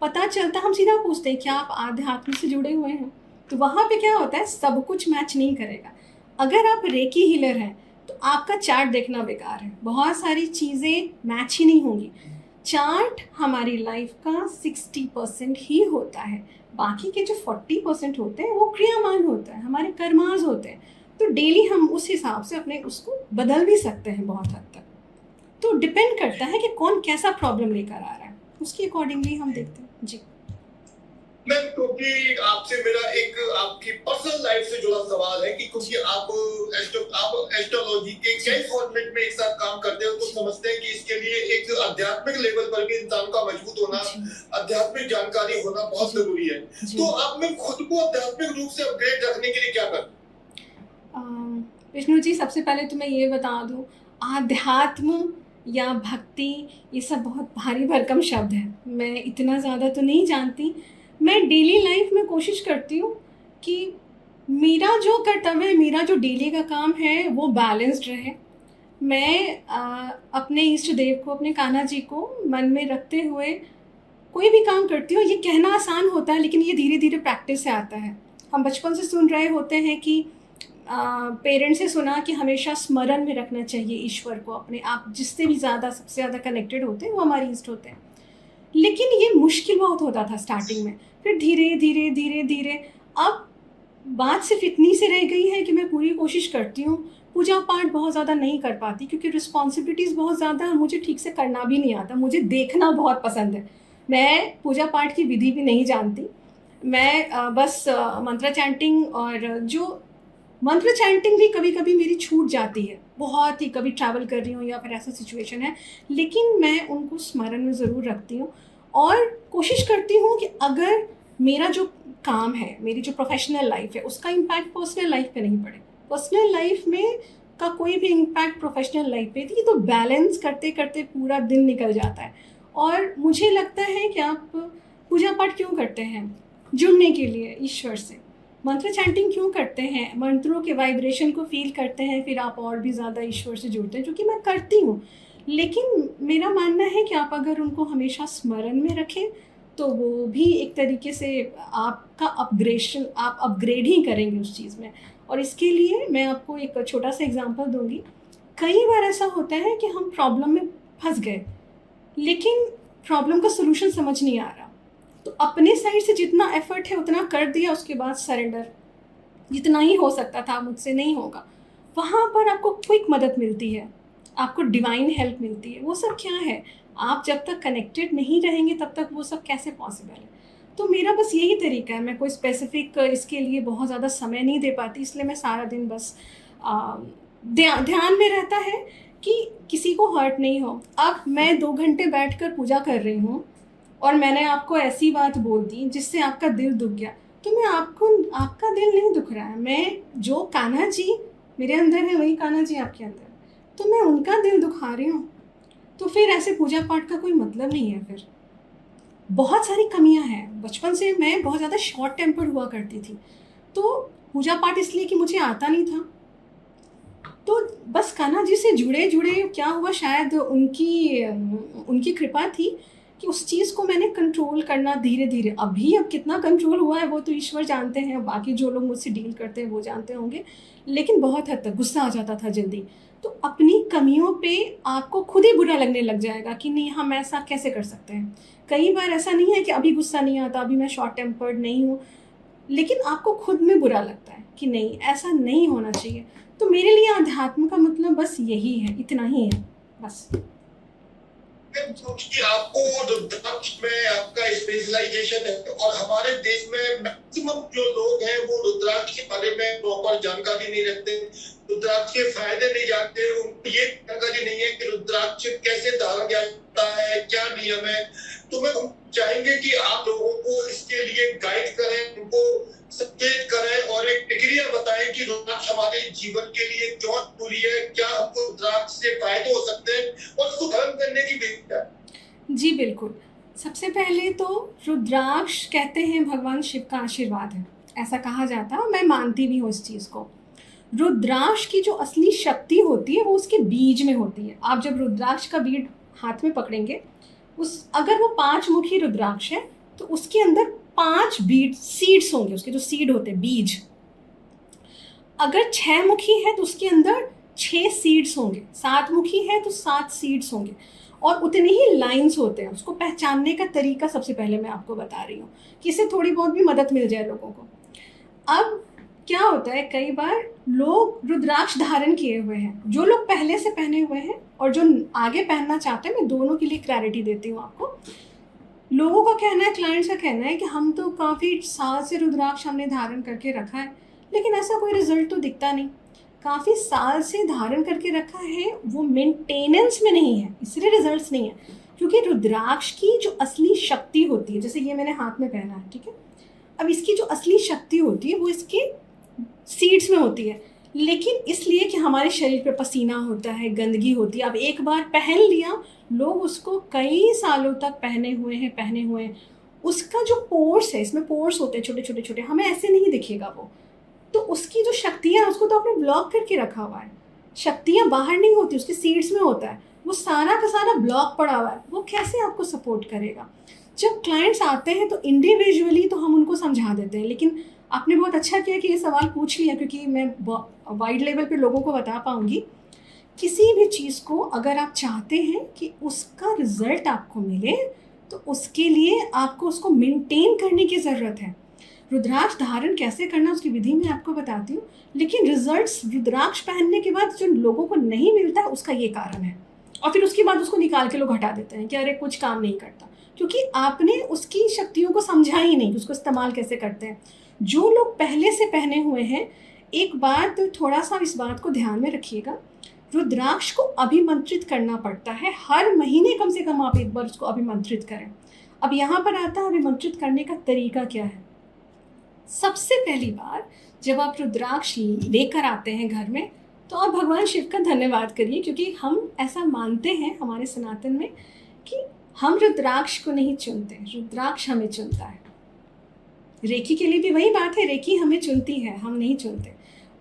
पता चलता? हम सीधा पूछते हैं क्या आप आध्यात्म से जुड़े हुए हैं, तो वहाँ पे क्या होता है, सब कुछ मैच नहीं करेगा। अगर आप रेकी हीलर हैं तो आपका चार्ट देखना बेकार है, बहुत सारी चीज़ें मैच ही नहीं होंगी। चार्ट हमारी लाइफ का 60% ही होता है, बाकी के जो 40% होते हैं वो क्रियामान होता है, हमारे कर्मास होते हैं। तो डेली हम उस हिसाब से अपने उसको बदल भी सकते हैं बहुत हद तक। तो डिपेंड करता है कि कौन कैसा प्रॉब्लम लेकर आ रहा है, उसके अकॉर्डिंगली हम देखते हैं। जी मैम, क्योंकि आपसे मेरा एक आपकी पर्सनल लाइफ से जुड़ा सवाल है कि क्योंकि आप एस्ट्रोलॉजी के कई फॉर्मेट में एक साथ काम करते हो, तो समझते हैं कि इसके लिए एक आध्यात्मिक लेवल पर भी इंसान का मजबूत होना, आध्यात्मिक जानकारी होना बहुत जरूरी है। तो आप में खुद को आध्यात्मिक रूप से अपग्रेड रखने के लिए क्या करते हैं? विष्णु जी, सबसे पहले तो मैं ये बता दूं, आध्यात्म या भक्ति ये सब बहुत भारी भरकम शब्द है, मैं इतना ज़्यादा तो नहीं जानती। मैं डेली लाइफ में कोशिश करती हूँ कि मेरा जो कर्तव्य है, मेरा जो डेली का काम है वो बैलेंस्ड रहे। मैं अपने इष्ट देव को, अपने कान्हा जी को मन में रखते हुए कोई भी काम करती हूँ। ये कहना आसान होता है, लेकिन ये धीरे धीरे प्रैक्टिस से आता है। हम बचपन से सुन रहे होते हैं कि पेरेंट्स से सुना कि हमेशा स्मरण में रखना चाहिए ईश्वर को, अपने आप जिससे भी ज़्यादा, सबसे ज़्यादा कनेक्टेड होते हैं वो हमारे इष्ट होते हैं। लेकिन ये मुश्किल बहुत होता था स्टार्टिंग में, फिर धीरे धीरे धीरे धीरे अब बात सिर्फ इतनी सी रह गई है कि मैं पूरी कोशिश करती हूँ। पूजा पाठ बहुत ज़्यादा नहीं कर पाती क्योंकि रिस्पॉन्सिबिलिटीज़ बहुत ज़्यादा, मुझे ठीक से करना भी नहीं आता। मुझे देखना बहुत पसंद है, मैं पूजा पाठ की विधि भी नहीं जानती। मैं बस मंत्र चैंटिंग, और जो मंत्र चैंटिंग भी कभी कभी मेरी छूट जाती है, बहुत ही कभी ट्रैवल कर रही हूँ या फिर ऐसा सिचुएशन है, लेकिन मैं उनको स्मरण में ज़रूर रखती हूँ। और कोशिश करती हूँ कि अगर मेरा जो काम है, मेरी जो प्रोफेशनल लाइफ है, उसका इम्पैक्ट पर्सनल लाइफ पे नहीं पड़े। पर्सनल लाइफ में का कोई भी इम्पैक्ट प्रोफेशनल लाइफ पे थी, तो बैलेंस करते करते पूरा दिन निकल जाता है। और मुझे लगता है कि आप पूजा पाठ क्यों करते हैं? जुड़ने के लिए ईश्वर से। मंत्र चैंटिंग क्यों करते हैं? मंत्रों के वाइब्रेशन को फील करते हैं, फिर आप और भी ज़्यादा ईश्वर से जुड़ते हैं, जो कि मैं करती हूँ। लेकिन मेरा मानना है कि आप अगर उनको हमेशा स्मरण में रखें तो वो भी एक तरीके से आपका आप अपग्रेड ही करेंगे उस चीज़ में। और इसके लिए मैं आपको एक छोटा सा एग्जांपल दूंगी। कई बार ऐसा होता है कि हम प्रॉब्लम में फंस गए, लेकिन प्रॉब्लम का सोल्यूशन समझ नहीं आ रहा, तो अपने साइड से जितना एफर्ट है उतना कर दिया, उसके बाद सरेंडर, जितना ही हो सकता था मुझसे नहीं होगा। वहाँ पर आपको क्विक मदद मिलती है, आपको डिवाइन हेल्प मिलती है। वो सब क्या है? आप जब तक कनेक्टेड नहीं रहेंगे तब तक वो सब कैसे पॉसिबल है? तो मेरा बस यही तरीका है, मैं कोई स्पेसिफिक इसके लिए बहुत ज़्यादा समय नहीं दे पाती, इसलिए मैं सारा दिन बस ध्यान में रहता है कि किसी को हर्ट नहीं हो। अब मैं 2 घंटे बैठकर पूजा कर रही हूँ और मैंने आपको ऐसी बात बोल दी जिससे आपका दिल दुख गया, तो मैं आपका दिल नहीं दुख रहा है, मैं जो कान्हा जी मेरे अंदर है वही कान्हा जी आपके अंदर है, तो मैं उनका दिल दुखा रही हूँ। तो फिर ऐसे पूजा पाठ का कोई मतलब नहीं है। फिर बहुत सारी कमियां हैं। बचपन से मैं बहुत ज़्यादा शॉर्ट टेम्पर्ड हुआ करती थी, तो पूजा पाठ इसलिए कि मुझे आता नहीं था। तो बस कान्हा जी से जुड़े जुड़े क्या हुआ, शायद उनकी कृपा थी कि उस चीज़ को मैंने कंट्रोल करना धीरे धीरे, अब कितना कंट्रोल हुआ है वो तो ईश्वर जानते हैं, बाकी जो लोग मुझसे डील करते हैं वो जानते होंगे, लेकिन बहुत हद तक गुस्सा आ जाता था जल्दी। तो अपनी कमियों पे आपको खुद ही बुरा लगने लग जाएगा कि नहीं, हम ऐसा कैसे कर सकते हैं। कई बार ऐसा नहीं है कि अभी गुस्सा नहीं आता, अभी मैं शॉर्ट टेम्पर्ड नहीं हूँ, लेकिन आपको खुद में बुरा लगता है कि नहीं, ऐसा नहीं होना चाहिए। तो मेरे लिए अध्यात्म का मतलब बस यही है, इतना ही है बस। कि आपको रुद्राक्ष में आपका स्पेशलाइजेशन है, और हमारे देश में मैक्सिमम जो लोग हैं वो रुद्राक्ष के बारे में प्रॉपर जानकारी नहीं रखते, रुद्राक्ष के फायदे नहीं जानते, उनको ये जानकारी नहीं है कि रुद्राक्ष कैसे धारण किया जाता है, क्या नियम है। तो हम चाहेंगे कि आप लोगों को इसके लिए गाइड करें, उनको सचेत करें और एक प्रक्रिया बताएं कि रुद्राक्ष हमारे जीवन के लिए क्यों जरूरी है, क्या हमको रुद्राक्ष से फायदे हो सकते हैं और उसको धारण करने की विधि है। जी बिल्कुल। सबसे पहले तो रुद्राक्ष कहते हैं भगवान शिव का आशीर्वाद है, ऐसा कहा जाता है, और मैं मानती भी हूँ इस चीज़ को। रुद्राक्ष की जो असली शक्ति होती है वो उसके बीज में होती है। आप जब रुद्राक्ष का बीज हाथ में पकड़ेंगे, अगर वो 5 मुखी रुद्राक्ष है तो उसके अंदर 5 बीज सीड्स होंगे, उसके जो सीड होते हैं बीज। अगर 6 मुखी है तो उसके अंदर 6 सीड्स होंगे, 7 मुखी है तो 7 सीड्स होंगे, और उतने ही लाइंस होते हैं। उसको पहचानने का तरीका सबसे पहले मैं आपको बता रही हूँ कि इससे थोड़ी बहुत भी मदद मिल जाए लोगों को। अब क्या होता है, कई बार लोग रुद्राक्ष धारण किए हुए हैं, जो लोग पहले से पहने हुए हैं और जो आगे पहनना चाहते हैं, मैं दोनों के लिए क्लैरिटी देती हूँ आपको। लोगों का कहना है, क्लाइंट्स का कहना है कि हम तो काफ़ी साल से रुद्राक्ष हमने धारण करके रखा है, लेकिन ऐसा कोई रिजल्ट तो दिखता नहीं। काफ़ी साल से धारण करके रखा है, वो मेंटेनेंस में नहीं है, इसलिए रिजल्ट्स नहीं है। क्योंकि रुद्राक्ष की जो असली शक्ति होती है, जैसे ये मैंने हाथ में पहना है, ठीक है, अब इसकी जो असली शक्ति होती है वो इसके सीड्स में होती है। लेकिन इसलिए कि हमारे शरीर पे पसीना होता है, गंदगी होती है, अब एक बार पहन लिया, लोग उसको कई सालों तक पहने हुए हैं, उसका जो पोर्स है, इसमें पोर्स होते हैं छोटे छोटे छोटे, हमें ऐसे नहीं दिखेगा वो, तो उसकी जो शक्तियाँ, उसको तो आपने ब्लॉक करके रखा हुआ है, शक्तियाँ बाहर नहीं होती, उसके सीड्स में होता है, वो सारा का सारा ब्लॉक पड़ा हुआ है, वो कैसे आपको सपोर्ट करेगा। जब क्लाइंट्स आते हैं तो इंडिविजुअली तो हम उनको समझा देते हैं, लेकिन आपने बहुत अच्छा किया कि ये सवाल पूछ लिया, क्योंकि मैं वाइड लेवल पे लोगों को बता पाऊँगी। किसी भी चीज़ को अगर आप चाहते हैं कि उसका रिज़ल्ट आपको मिले, तो उसके लिए आपको उसको मेंटेन करने की ज़रूरत है। रुद्राक्ष धारण कैसे करना उसकी विधि मैं आपको बताती हूँ, लेकिन रिजल्ट्स रुद्राक्ष पहनने के बाद जो लोगों को नहीं मिलता है उसका ये कारण है, और फिर उसके बाद उसको निकाल के लोग हटा देते हैं कि अरे कुछ काम नहीं करता, क्योंकि आपने उसकी शक्तियों को समझा ही नहीं कि उसको इस्तेमाल कैसे करते हैं। जो लोग पहले से पहने हुए हैं, एक बात थोड़ा सा इस बात को ध्यान में रखिएगा, रुद्राक्ष को अभिमंत्रित करना पड़ता है, हर महीने कम से कम आप एक बार उसको अभिमंत्रित करें। अब यहाँ पर आता है अभिमंत्रित करने का तरीका क्या है। सबसे पहली बार जब आप रुद्राक्ष लेकर आते हैं घर में, तो आप भगवान शिव का धन्यवाद करिए, क्योंकि हम ऐसा मानते हैं हमारे सनातन में कि हम रुद्राक्ष को नहीं चुनते, रुद्राक्ष हमें चुनता है। रेखी के लिए भी वही बात है, रेखी हमें चुनती है, हम नहीं चुनते।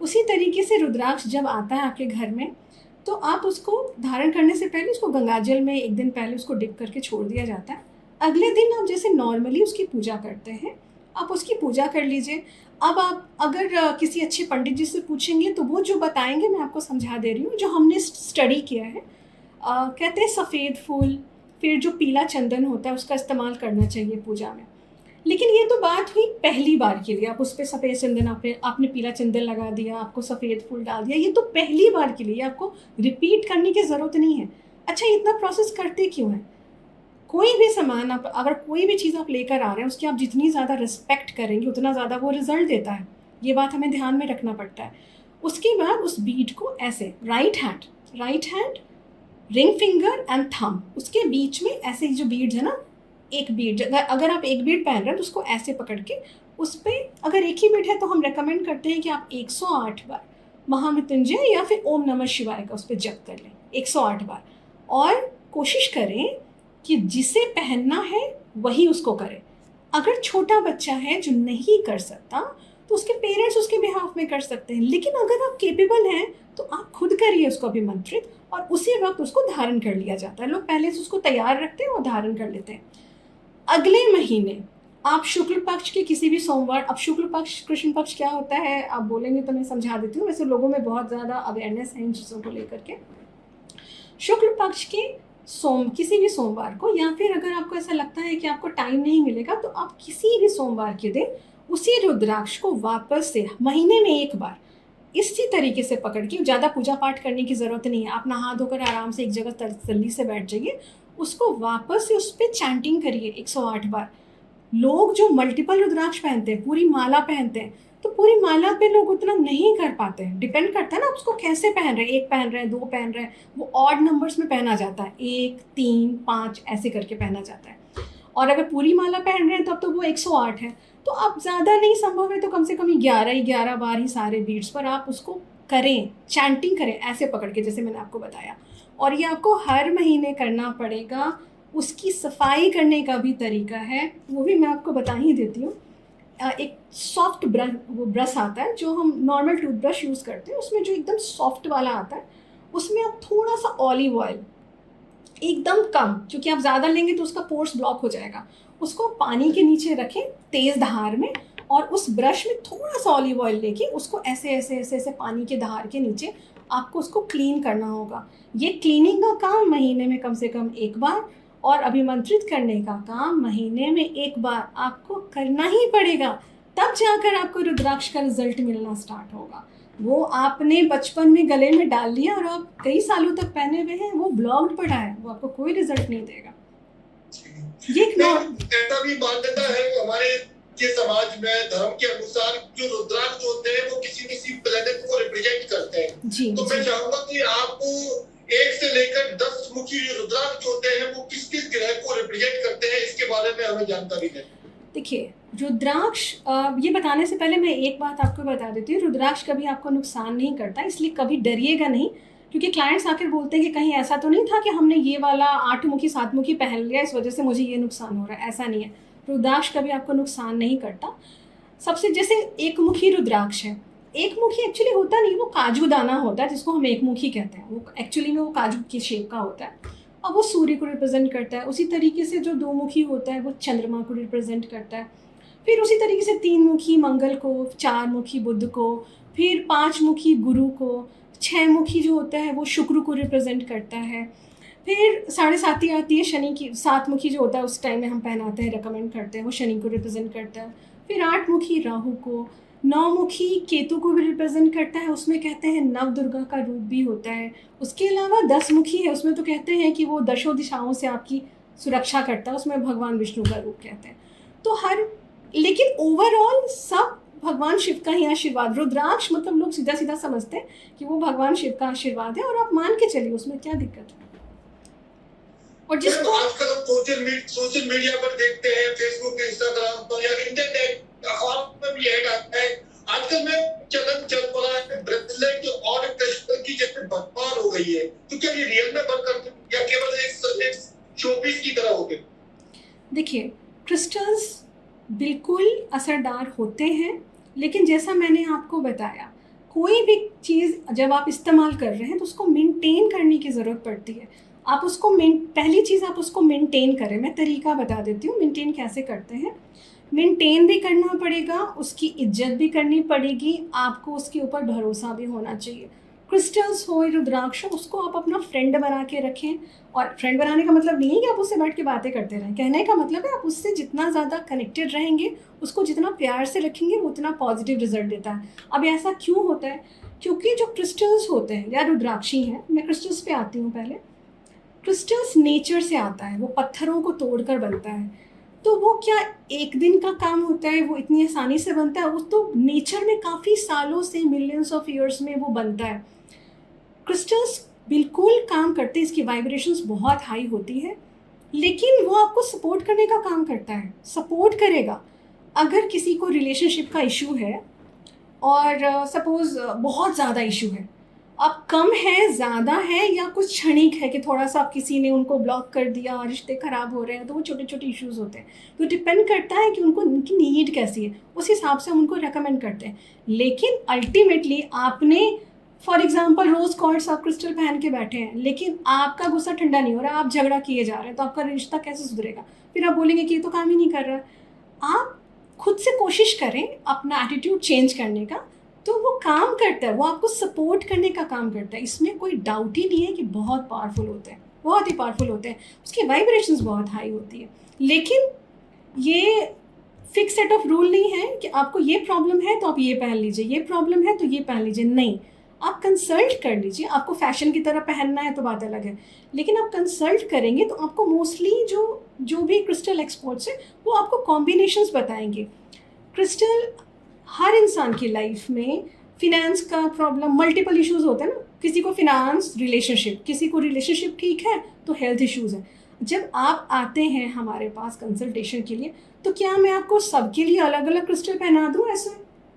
उसी तरीके से रुद्राक्ष जब आता है आपके घर में, तो आप उसको धारण करने से पहले उसको गंगाजल में एक दिन पहले उसको डिप करके छोड़ दिया जाता है। अगले दिन आप जैसे नॉर्मली उसकी पूजा करते हैं, आप उसकी पूजा कर लीजिए। अब आप अगर किसी अच्छे पंडित जी से पूछेंगे तो वो जो बताएंगे मैं आपको समझा दे रही हूँ, जो हमने स्टडी किया है। कहते हैं सफ़ेद फूल, फिर जो पीला चंदन होता है उसका इस्तेमाल करना चाहिए पूजा में। लेकिन ये तो बात हुई पहली बार के लिए, आप उस पर सफ़ेद चंदन आपने पीला चंदन लगा दिया, आपको सफ़ेद फूल डाल दिया, ये तो पहली बार के लिए, आपको रिपीट करने की ज़रूरत नहीं है। अच्छा, इतना प्रोसेस करते क्यों है? कोई भी सामान आप, अगर कोई भी चीज़ आप लेकर आ रहे हैं, उसकी आप जितनी ज़्यादा रिस्पेक्ट करेंगे उतना ज़्यादा वो रिजल्ट देता है, ये बात हमें ध्यान में रखना पड़ता है। उसके बाद उस बीड को ऐसे right hand ring finger and thumb, उसके बीच में ऐसे ही जो बीड्स है ना, एक बीड, अगर आप एक बीड पहन रहे हैं तो उसको ऐसे पकड़ के उस पर, अगर एक ही बीड है तो हम रेकमेंड करते हैं कि आप 108 बार महामृत्युंजय या फिर ओम नमः शिवाय का उस पर जप कर लें 108 बार, और कोशिश करें कि जिसे पहनना है वही उसको करे। अगर छोटा बच्चा है जो नहीं कर सकता तो उसके पेरेंट्स उसके बिहाफ में कर सकते हैं, लेकिन अगर आप केपेबल हैं तो आप खुद करिए उसको अभिमंत्रित, और उसी वक्त उसको धारण कर लिया जाता है। लोग पहले से उसको तैयार रखते हैं और धारण कर लेते हैं। अगले महीने आप शुक्ल पक्ष के किसी भी सोमवार, अब शुक्ल पक्ष कृष्ण पक्ष क्या होता है आप बोलेंगे तो मैं समझा देती हूँ, वैसे लोगों में बहुत ज़्यादा अवेयरनेस है इन चीज़ों को लेकर के। शुक्ल पक्ष के किसी भी सोमवार को, या फिर अगर आपको ऐसा लगता है कि आपको टाइम नहीं मिलेगा, तो आप किसी भी सोमवार के दिन उसी रुद्राक्ष को वापस से महीने में एक बार इसी तरीके से पकड़ के, ज़्यादा पूजा पाठ करने की ज़रूरत नहीं है, आप नहा धोकर आराम से एक जगह तसल्ली से बैठ जाइए, उसको वापस से उस पर चैंटिंग करिए 108 बार। लोग जो मल्टीपल रुद्राक्ष पहनते हैं, पूरी माला पहनते हैं, तो पूरी माला पे लोग उतना नहीं कर पाते हैं। डिपेंड करता है ना उसको कैसे पहन रहे हैं, 1 पहन रहे हैं, 2 पहन रहे हैं, वो ऑड नंबर्स में पहना जाता है, 1, 3, 5 ऐसे करके पहना जाता है। और अगर पूरी माला पहन रहे हैं तब तो वो 108 है। तो अब ज़्यादा नहीं संभव है तो कम से कम 11 बार ही सारे बीट्स पर आप उसको करें, चैंटिंग करें ऐसे पकड़ के, जैसे मैंने आपको बताया। और ये आपको हर महीने करना पड़ेगा। उसकी सफाई करने का भी तरीका है, वो भी मैं आपको बता ही देती हूँ। एक सॉफ्ट ब्रश आता है जो हम नॉर्मल टूथब्रश यूज़ करते हैं, उसमें जो एकदम सॉफ्ट वाला आता है, उसमें आप थोड़ा सा ऑलिव ऑयल, एकदम कम, क्योंकि आप ज़्यादा लेंगे तो उसका पोर्स ब्लॉक हो जाएगा, उसको पानी के नीचे रखें तेज़ धार में, और उस ब्रश में थोड़ा सा ऑलिव ऑयल लेके उसको ऐसे ऐसे ऐसे ऐसे पानी के धार के नीचे आपको उसको क्लीन करना होगा। ये क्लीनिंग का काम महीने में कम से कम 1 बार, और अभिमंत्रित करने का काम महीने में 1 बार आपको करना ही पड़ेगा, तब जाकर आपको रुद्राक्ष का रिजल्ट मिलना स्टार्ट होगा। वो आपने बचपन में गले में डाल लिया और आप कई सालों तक पहने हुए हैं, वो ब्लॉक्ड पड़ा है, वो आपको कोई रिजल्ट नहीं देगा। ये ऐसा भी मान्यता है हमारे के समाज में, धर्म के अनुसार जो रुद्राक्ष होते हैं वो किसी किसी प्लेनेट को रिप्रेजेंट करते हैं। जी, तो मैं चाहूंगा कि आप 1 से लेकर 10 मुखी रुद्राक्ष होते हैं वो किस किस ग्रह को रिप्रेजेंट करते हैं, इसके बारे में हमें जानकारी दें। देखिए, रुद्राक्ष ये बताने से पहले मैं एक बात आपको बता देती हूँ, रुद्राक्ष कभी आपको नुकसान नहीं करता, इसलिए कभी डरिएगा नहीं। क्योंकि क्लाइंट्स आकर बोलते हैं कि कहीं ऐसा तो नहीं था कि हमने ये वाला 8 मुखी 7 मुखी पहन लिया, इस वजह से मुझे ये नुकसान हो रहा है। ऐसा नहीं है, रुद्राक्ष कभी आपको नुकसान नहीं करता। सबसे जैसे एक मुखी रुद्राक्ष है, एक मुखी एक्चुअली होता नहीं, वो काजू दाना होता है जिसको हम एक मुखी कहते हैं, वो एक्चुअली में वो काजू की शेप का होता है, और वो सूर्य को रिप्रेजेंट करता है। उसी तरीके से जो 2 मुखी होता है वो चंद्रमा को रिप्रेजेंट करता है। फिर उसी तरीके से 3 मुखी मंगल को, 4 मुखी बुध को, फिर 5 मुखी गुरु को, 6 मुखी जो होता है वो शुक्र को रिप्रेजेंट करता है। फिर 7.5 आती है शनि की, 7 मुखी जो होता है उस टाइम में हम पहनाते हैं, रिकमेंड करते हैं, वो शनि को रिप्रेजेंट करता है। फिर 8 मुखी राहु को, 9 मुखी केतु को भी रिप्रेजेंट करता है, उसमें कहते हैं नव दुर्गा का रूप भी होता है। उसके अलावा 10 मुखी है, उसमें तो कहते हैं कि वो 10 दिशाओं से आपकी सुरक्षा करता है, उसमें भगवान विष्णु का रूप कहते हैं। तो लेकिन ओवरऑल सब भगवान शिव का ही आशीर्वाद। रुद्राक्ष मतलब लोग सीधा सीधा समझते हैं कि वो भगवान शिव का आशीर्वाद है, और आप मान के चलिए, उसमें क्या दिक्कत है। और जिसको आजकल हम सोशल मीडिया पर देखते हैं, फेसबुक, इंस्टाग्राम पर या इंटरनेट, अखबार में भी ऐड आता है। आजकल में चलन चल पड़ा है ब्रेसलेट और क्रिस्टल की जैसे बदमार हो गई है, तो क्या ये रियल में वर्क करते हैं या केवल एक शोपीस की तरह हो गए? देखिए, क्रिस्टल्स बिल्कुल असरदार होते हैं, लेकिन जैसा मैंने आपको बताया, कोई भी चीज़ जब आप इस्तेमाल कर रहे हैं तो उसको मेंटेन करने की ज़रूरत पड़ती है। आप उसको पहली चीज़ आप उसको मेंटेन करें। मैं तरीका बता देती हूँ मेंटेन कैसे करते हैं। मेंटेन भी करना पड़ेगा, उसकी इज्जत भी करनी पड़ेगी, आपको उसके ऊपर भरोसा भी होना चाहिए। क्रिस्टल्स हो, रुद्राक्ष हो, उसको आप अपना फ्रेंड बना के रखें। और फ्रेंड बनाने का मतलब नहीं है कि आप उससे बैठ के बातें करते रहें, कहने का मतलब है आप उससे जितना ज़्यादा कनेक्टेड रहेंगे, उसको जितना प्यार से रखेंगे, वो उतना पॉजिटिव रिजल्ट देता है। अब ऐसा क्यों होता है? क्योंकि जो क्रिस्टल्स होते हैं या रुद्राक्षी हैं, मैं क्रिस्टल्स पे आती हूँ पहले। क्रिस्टल्स नेचर से आता है, वो पत्थरों को तोड़कर बनता है, तो वो क्या एक दिन का काम होता है, वो इतनी आसानी से बनता है? वो तो नेचर में काफ़ी सालों से, मिलियंस ऑफ ईयर्स में वो बनता है। क्रिस्टल्स बिल्कुल काम करते हैं, इसकी वाइब्रेशंस बहुत हाई होती है, लेकिन वो आपको सपोर्ट करने का काम करता है, सपोर्ट करेगा। अगर किसी को रिलेशनशिप का इशू है और सपोज़ बहुत ज़्यादा इशू है, अब कम है, ज़्यादा है, या कुछ क्षणिक है कि थोड़ा सा किसी ने उनको ब्लॉक कर दिया, रिश्ते ख़राब हो रहे हैं, तो वो छोटे छोटे इश्यूज़ होते हैं। तो डिपेंड करता है कि उनकी नीड कैसी है, उस हिसाब से हम उनको रेकमेंड करते हैं। लेकिन अल्टीमेटली आपने फॉर एग्जाम्पल रोज क्वार्ट्स आप क्रिस्टल पहन के बैठे हैं, लेकिन आपका गुस्सा ठंडा नहीं हो रहा, आप झगड़ा किए जा रहे हैं, तो आपका रिश्ता कैसे सुधरेगा? फिर आप बोलेंगे कि ये तो काम ही नहीं कर रहा है। आप खुद से कोशिश करें अपना एटीट्यूड चेंज करने का, तो वो काम करता है, वो आपको सपोर्ट करने का काम करता है। इसमें कोई डाउट ही नहीं है कि बहुत पावरफुल होते हैं, बहुत ही पावरफुल होते हैं, उसकी वाइब्रेशंस बहुत हाई होती है। लेकिन ये फिक्स सेट ऑफ रूल नहीं है कि आपको ये प्रॉब्लम है तो आप ये पहन लीजिए, ये प्रॉब्लम है तो ये पहन लीजिए, नहीं। आप कंसल्ट कर लीजिए। आपको फैशन की तरह पहनना है तो बात अलग है, लेकिन आप कंसल्ट करेंगे तो आपको मोस्टली जो भी क्रिस्टल एक्सपर्ट्स हैं वो आपको कॉम्बिनेशंस बताएंगे। क्रिस्टल हर इंसान की लाइफ में फिनेंस का प्रॉब्लम, मल्टीपल इश्यूज होते हैं ना, किसी को फिनेंस, रिलेशनशिप, किसी को रिलेशनशिप ठीक है तो हेल्थ इश्यूज है। जब आप आते हैं हमारे पास कंसल्टेशन के लिए, तो क्या मैं आपको सबके लिए अलग अलग क्रिस्टल पहना दूँ? ऐसे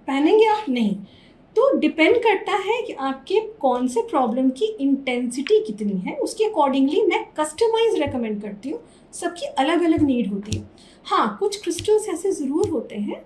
पहनेंगे आप? नहीं। तो डिपेंड करता है कि आपके कौन से प्रॉब्लम की इंटेंसिटी कितनी है, उसके अकॉर्डिंगली मैं कस्टमाइज रेकमेंड करती हूँ। सबकी अलग अलग नीड होती है। हाँ, कुछ क्रिस्टल्स ऐसे ज़रूर होते हैं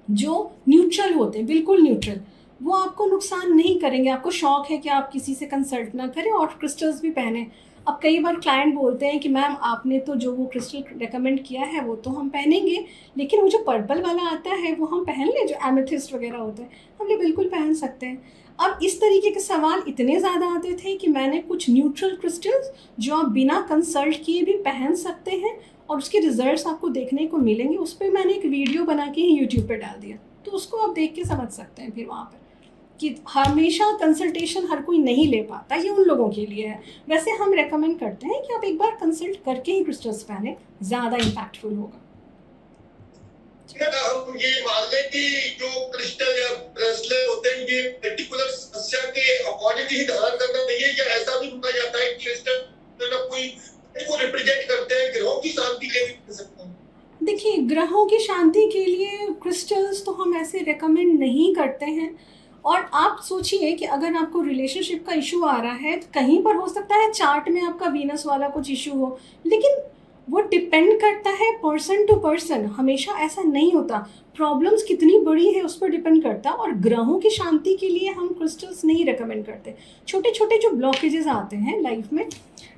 जो न्यूट्रल होते हैं, बिल्कुल न्यूट्रल, वो आपको नुकसान नहीं करेंगे। आपको शौक है कि आप किसी से कंसल्ट ना करें और क्रिस्टल्स भी पहने। अब कई बार क्लाइंट बोलते हैं कि मैम आपने तो जो वो क्रिस्टल रेकमेंड किया है वो तो हम पहनेंगे, लेकिन वो जो पर्पल वाला आता है वो हम पहन लें, जो एमेथिस्ट वगैरह होता है, हम ये बिल्कुल पहन सकते हैं। अब इस तरीके के सवाल इतने ज़्यादा आते थे कि मैंने कुछ न्यूट्रल क्रिस्टल्स जो आप बिना कंसल्ट किए भी पहन सकते हैं और उसके रिजल्ट्स आपको देखने को मिलेंगे, उस पर मैंने एक वीडियो बना के ही यूट्यूब पर डाल दिया, तो उसको आप देख के समझ सकते हैं फिर वहाँ पर कि हमेशा कंसल्टेशन हर कोई नहीं ले पाता, ये उन लोगों के लिए है। वैसे हम रेकमेंड करते हैं कि आप एक बार कंसल्ट करके ही क्रिस्टल्स पहने, ज़्यादा इम्पैक्टफुल होगा। हम ये मान लें कि जो क्रिस्टल या ब्रेसलेट होते हैं ये पर्टिकुलर समस्या के अकॉर्डिंग ही धारण करना चाहिए, या ऐसा भी माना जाता है कि क्रिस्टल मतलब कोई को रिप्रेजेंट करते हैं, ग्रहों की शांति के लिए भी कर सकते हैं? देखिए, ग्रहों की शांति के लिए क्रिस्टल्स तो हम ऐसे रेकमेंड नहीं करते हैं। और आप सोचिए कि अगर आपको रिलेशनशिप का इशू आ रहा है तो कहीं पर हो सकता है चार्ट में आपका वीनस वाला कुछ इशू हो, लेकिन वो डिपेंड करता है पर्सन टू पर्सन, हमेशा ऐसा नहीं होता। प्रॉब्लम्स कितनी बड़ी है उस पर डिपेंड करता है। और ग्रहों की शांति के लिए हम क्रिस्टल्स नहीं रेकमेंड करते। छोटे छोटे जो ब्लॉकेजेस आते हैं लाइफ में,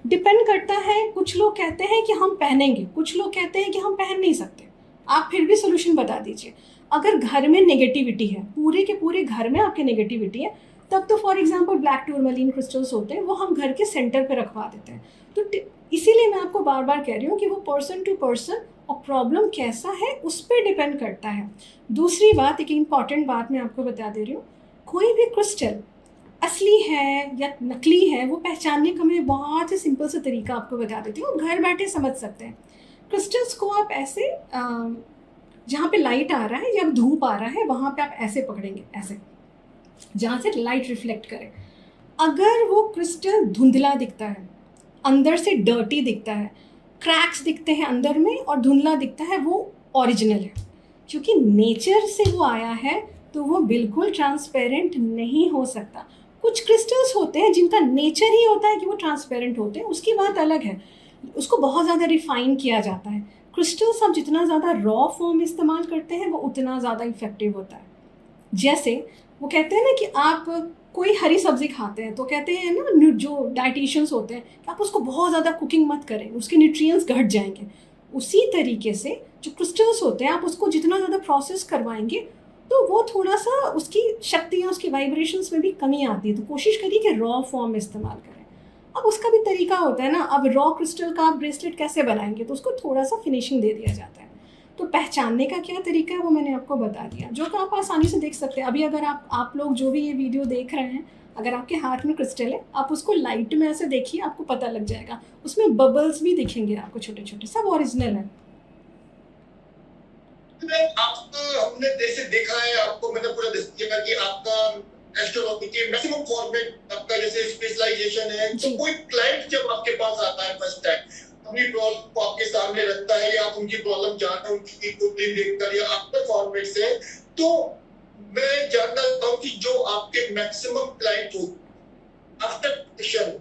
डिपेंड करता है। कुछ लोग कहते हैं कि हम पहनेंगे, कुछ लोग कहते हैं कि हम पहन नहीं सकते। आप फिर भी सोल्यूशन बता दीजिए। अगर घर में नेगेटिविटी है, पूरे के पूरे घर में आपके नेगेटिविटी है, तब तो फॉर एग्जांपल ब्लैक टूरमलीन क्रिस्टल्स होते हैं, वो हम घर के सेंटर पे रखवा देते हैं। तो इसीलिए मैं आपको बार बार कह रही हूँ कि वो पर्सन टू पर्सन और प्रॉब्लम कैसा है उस पर डिपेंड करता है। दूसरी बात, एक इम्पॉर्टेंट बात मैं आपको बता दे रही हूँ, कोई भी क्रिस्टल असली है या नकली है वो पहचानने का मैं बहुत ही सिंपल सा तरीका आपको बता देती हूँ, घर बैठे समझ सकते हैं। क्रिस्टल्स को आप ऐसे जहाँ पे लाइट आ रहा है या धूप आ रहा है वहाँ पे आप ऐसे पकड़ेंगे, ऐसे जहाँ से लाइट रिफ्लेक्ट करे। अगर वो क्रिस्टल धुंधला दिखता है, अंदर से डर्टी दिखता है, क्रैक्स दिखते हैं अंदर में और धुंधला दिखता है, वो ओरिजिनल है। क्योंकि नेचर से वो आया है तो वो बिल्कुल ट्रांसपेरेंट नहीं हो सकता। कुछ क्रिस्टल्स होते हैं जिनका नेचर ही होता है कि वो ट्रांसपेरेंट होते हैं, उसकी बात अलग है, उसको बहुत ज़्यादा रिफाइन किया जाता है। क्रिस्टल्स आप जितना ज़्यादा रॉ फॉर्म इस्तेमाल करते हैं वो उतना ज़्यादा इफेक्टिव होता है। जैसे वो कहते हैं ना कि आप कोई हरी सब्जी खाते हैं तो कहते हैं ना, जो डाइटिशियंस होते हैं, कि आप उसको बहुत ज़्यादा कुकिंग मत करें, उसके न्यूट्रिएंट्स घट जाएंगे। उसी तरीके से जो क्रिस्टल्स होते हैं, आप उसको जितना ज़्यादा प्रोसेस करवाएंगे तो वो थोड़ा सा उसकी शक्तियाँ, उसकी वाइब्रेशंस में भी कमी आती है। तो कोशिश करिए कि रॉ फॉर्म इस्तेमाल करें। अब उसका भी तरीका होता है ना, अब रॉ क्रिस्टल का आप ब्रेसलेट कैसे बनाएंगे, तो उसको थोड़ा सा फिनिशिंग दे दिया जाता है। तो पहचानने का क्या तरीका है वो मैंने आपको बता दिया, जो कि आप आसानी से देख सकते हैं। अभी अगर आप लोग जो भी ये वीडियो देख रहे हैं, अगर आपके हाथ में क्रिस्टल है, आप उसको लाइट में ऐसे देखिए, आपको पता लग जाएगा। उसमें बबल्स भी दिखेंगे आपको छोटे छोटे, सब ओरिजिनल है। हमने जैसे देखा है, आपको मैंने पूरा देखा कि आपका एस्ट्रोलॉजी के मैक्सिमम फॉर्मेट आपका जैसे स्पेशलाइजेशन है। तो कोई क्लाइंट जब आपके पास आता है फर्स्ट टाइम, अपनी प्रॉब्लम को आपके सामने रखता है, या आप उनकी प्रॉब्लम जानते हैं उनकी दिन देखकर या आपके फॉर्मेट से, तो मैं जानना चाहता हूँ कि जो आपके मैक्सिमम क्लाइंट हो आफ्टर सेशन,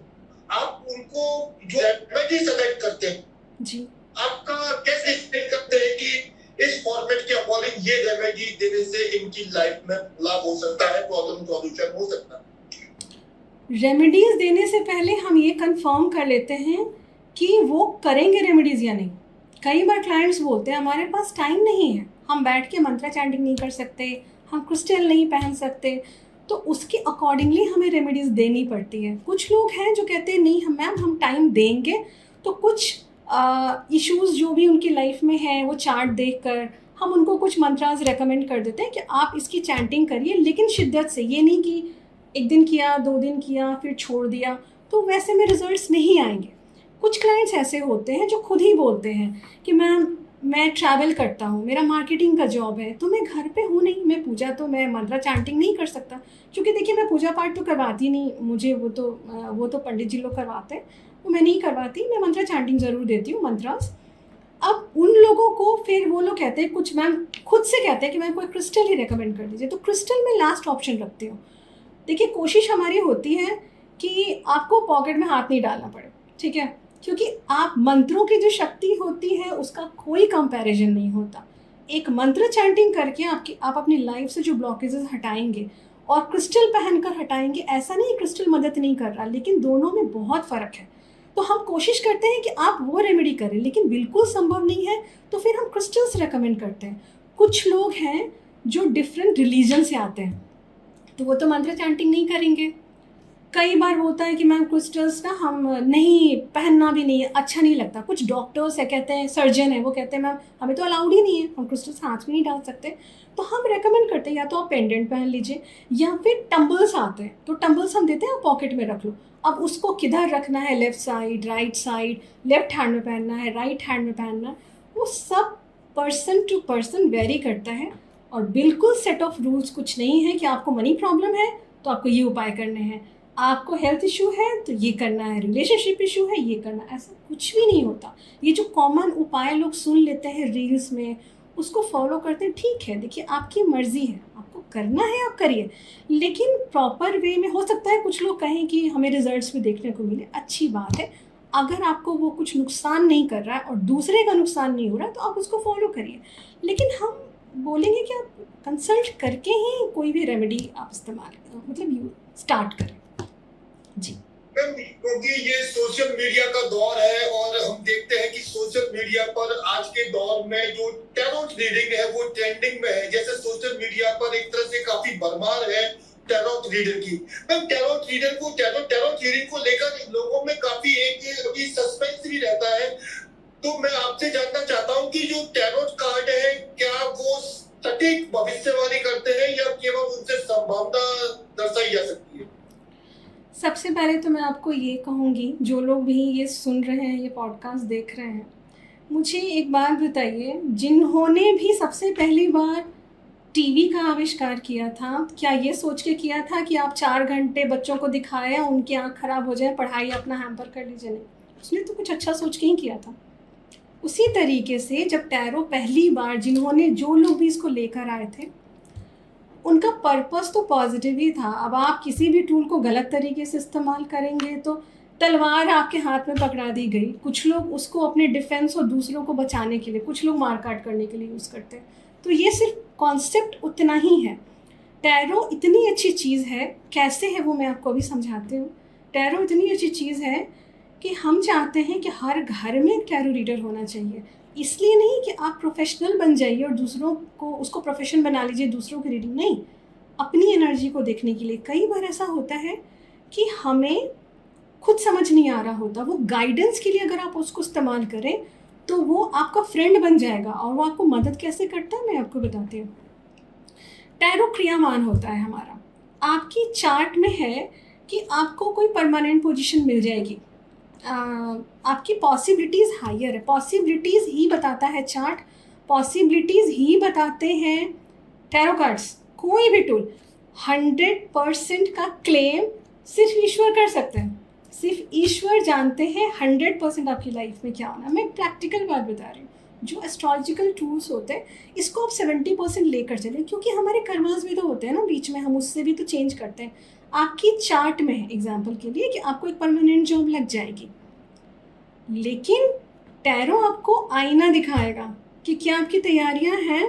आप उनको जो रेमेडी सेलेक्ट करते हैं जी, आपका कैसे सेलेक्ट करते हैं कि इस फॉर्मेट के अकॉर्डिंग ये रेमेडी देने से इनकी लाइफ में लाभ हो सकता है, प्रॉब्लम सॉल्यूशन हो सकता है? रेमेडीज़ देने से पहले हम ये कंफर्म कर लेते हैं कि वो करेंगे रेमेडीज़ या नहीं। कई बार क्लाइंट्स बोलते हैं हमारे पास टाइम नहीं है, हम बैठ के मंत्र चैंटिंग नहीं कर सकते, हम क्रिस्टल नहीं पहन सकते, तो उसके अकॉर्डिंगली हमें रेमेडीज़ देनी पड़ती है। कुछ लोग हैं जो कहते हैं नहीं हम मैम हम टाइम देंगे, तो कुछ इश्यूज़ जो भी उनकी लाइफ में हैं वो चार्ट देखकर हम उनको कुछ मंत्रास रेकमेंड कर देते हैं कि आप इसकी चैंटिंग करिए, लेकिन शिद्दत से। ये नहीं कि एक दिन किया, 2 दिन किया, फिर छोड़ दिया, तो वैसे में रिजल्ट्स नहीं आएंगे। कुछ क्लाइंट्स ऐसे होते हैं जो खुद ही बोलते हैं कि मैम मैं ट्रैवल करता हूँ, मेरा मार्केटिंग का जॉब है, तो मैं घर पे हूँ नहीं, मैं पूजा तो मैं मंत्र चैंटिंग नहीं कर सकता, क्योंकि देखिए मैं पूजा पाठ तो करवाती नहीं, मुझे वो तो पंडित जी लोग करवाते हैं, वो मैं नहीं करवाती, मैं मंत्र चैंटिंग ज़रूर देती हूँ, मंत्रास। अब उन लोगों को फिर वो लोग कहते हैं, कुछ मैम खुद से कहते हैं कि मैम कोई क्रिस्टल ही रेकमेंड कर दीजिए, तो क्रिस्टल में लास्ट ऑप्शन रखती हूँ। देखिए कोशिश हमारी होती है कि आपको पॉकेट में हाथ नहीं डालना पड़े, ठीक है, क्योंकि आप मंत्रों की जो शक्ति होती है उसका कोई कंपैरिजन नहीं होता। एक मंत्र चैंटिंग करके आप अपनी लाइफ से जो ब्लॉकेजेस हटाएंगे और क्रिस्टल पहनकर हटाएंगे, ऐसा नहीं क्रिस्टल मदद नहीं कर रहा, लेकिन दोनों में बहुत फ़र्क है। तो हम कोशिश करते हैं कि आप वो रेमेडी करें, लेकिन बिल्कुल संभव नहीं है तो फिर हम क्रिस्टल्स रेकमेंड करते हैं। कुछ लोग हैं जो डिफरेंट रिलीजन से आते हैं, तो वो तो मंत्र चैंटिंग नहीं करेंगे। कई बार होता है कि मैम क्रिस्टल्स ना हम नहीं पहनना भी नहीं, अच्छा नहीं लगता। कुछ डॉक्टर्स है, कहते हैं, सर्जन है, वो कहते हैं मैम हमें तो अलाउड ही नहीं है, हम क्रिस्टल्स हाथ में नहीं डाल सकते, तो हम रेकमेंड करते हैं या तो आप पेंडेंट पहन लीजिए, या फिर टम्बल्स आते हैं, तो टम्बल्स हम देते हैं, आप पॉकेट में रख लो। अब उसको किधर रखना है, left side, right side, left hand में पहनना है, राइट हैंड में पहनना है, वो सब पर्सन टू पर्सन वेरी करता है। और बिल्कुल सेट ऑफ रूल्स कुछ नहीं है कि आपको मनी प्रॉब्लम है तो आपको ये उपाय करने हैं, आपको हेल्थ इशू है तो ये करना है, रिलेशनशिप इशू है ये करना, ऐसा कुछ भी नहीं होता। ये जो कॉमन उपाय लोग सुन लेते हैं रील्स में, उसको फॉलो करते हैं, ठीक है, देखिए आपकी मर्जी है, आपको करना है आप करिए, लेकिन प्रॉपर वे में। हो सकता है कुछ लोग कहें कि हमें रिजल्ट्स भी देखने को मिले, अच्छी बात है, अगर आपको वो कुछ नुकसान नहीं कर रहा है और दूसरे का नुकसान नहीं हो रहा है तो आप उसको फॉलो करिए, लेकिन हम बोलेंगे कि आप कंसल्ट करके ही कोई भी रेमेडी आप इस्तेमाल मतलब स्टार्ट करें। जी मैम, क्योंकि ये सोशल मीडिया का दौर है और हम देखते हैं कि सोशल मीडिया पर आज के दौर में जो टैरोट रीडिंग है वो ट्रेंडिंग में है। जैसे सोशल मीडिया पर एक तरह से काफी भरमार है टैरोट रीडर की। मैम, टैरोट रीडिंग को लेकर लोगों में काफी एक अभी सस्पेंस भी रहता है, तो मैं आपसे जानना चाहता हूँ कि जो टैरोट कार्ड है क्या वो सटीक भविष्यवाणी करते हैं या केवल उनसे संभावना दर्शाई जा सकती है? सबसे पहले तो मैं आपको ये कहूँगी, जो लोग भी ये सुन रहे हैं, ये पॉडकास्ट देख रहे हैं, मुझे एक बात बताइए, जिन्होंने भी सबसे पहली बार टीवी का आविष्कार किया था, क्या ये सोच के किया था कि आप 4 घंटे बच्चों को दिखाएं, उनकी आँख खराब हो जाए, पढ़ाई अपना हैम्पर कर लीजिए? नहीं, उसने तो कुछ अच्छा सोच के ही किया था। उसी तरीके से जब टैरो पहली बार जो लोग भी इसको लेकर आए थे, उनका पर्पस तो पॉजिटिव ही था। अब आप किसी भी टूल को गलत तरीके से इस्तेमाल करेंगे तो तलवार आपके हाथ में पकड़ा दी गई। कुछ लोग उसको अपने डिफेंस और दूसरों को बचाने के लिए, कुछ लोग मारकाट करने के लिए यूज़ करते हैं। तो ये सिर्फ कॉन्सेप्ट उतना ही है। टैरो इतनी अच्छी चीज़ है, कैसे है वो मैं आपको अभी समझाती हूँ। टैरो इतनी अच्छी चीज़ है कि हम चाहते हैं कि हर घर में एक टैरो रीडर होना चाहिए। इसलिए नहीं कि आप प्रोफेशनल बन जाइए और दूसरों को उसको प्रोफेशन बना लीजिए, दूसरों की रीडिंग नहीं, अपनी एनर्जी को देखने के लिए। कई बार ऐसा होता है कि हमें खुद समझ नहीं आ रहा होता, वो गाइडेंस के लिए अगर आप उसको इस्तेमाल करें तो वो आपका फ्रेंड बन जाएगा। और वो आपको मदद कैसे करता है मैं आपको बताती हूँ। टैरो क्रियामान होता है हमारा। आपकी चार्ट में है कि आपको कोई परमानेंट पोजीशन मिल जाएगी, आपकी पॉसिबिलिटीज़ हायर है, पॉसिबिलिटीज़ ही बताता है चार्ट, पॉसिबिलिटीज़ ही बताते हैं टैरो कार्ड्स। कोई भी टूल 100% का क्लेम सिर्फ ईश्वर कर सकते हैं, सिर्फ ईश्वर जानते हैं 100% आपकी लाइफ में क्या होना। मैं प्रैक्टिकल बात बता रही हूँ। जो एस्ट्रोलॉजिकल टूल्स होते हैं इसको आप 70% लेकर चलें, क्योंकि हमारे कर्मास भी तो होते हैं ना बीच में, हम उससे भी तो चेंज करते हैं। आपकी चार्ट में है एग्जाम्पल के लिए कि आपको एक परमानेंट जॉब लग जाएगी, लेकिन टैरो आपको आईना दिखाएगा कि क्या आपकी तैयारियां हैं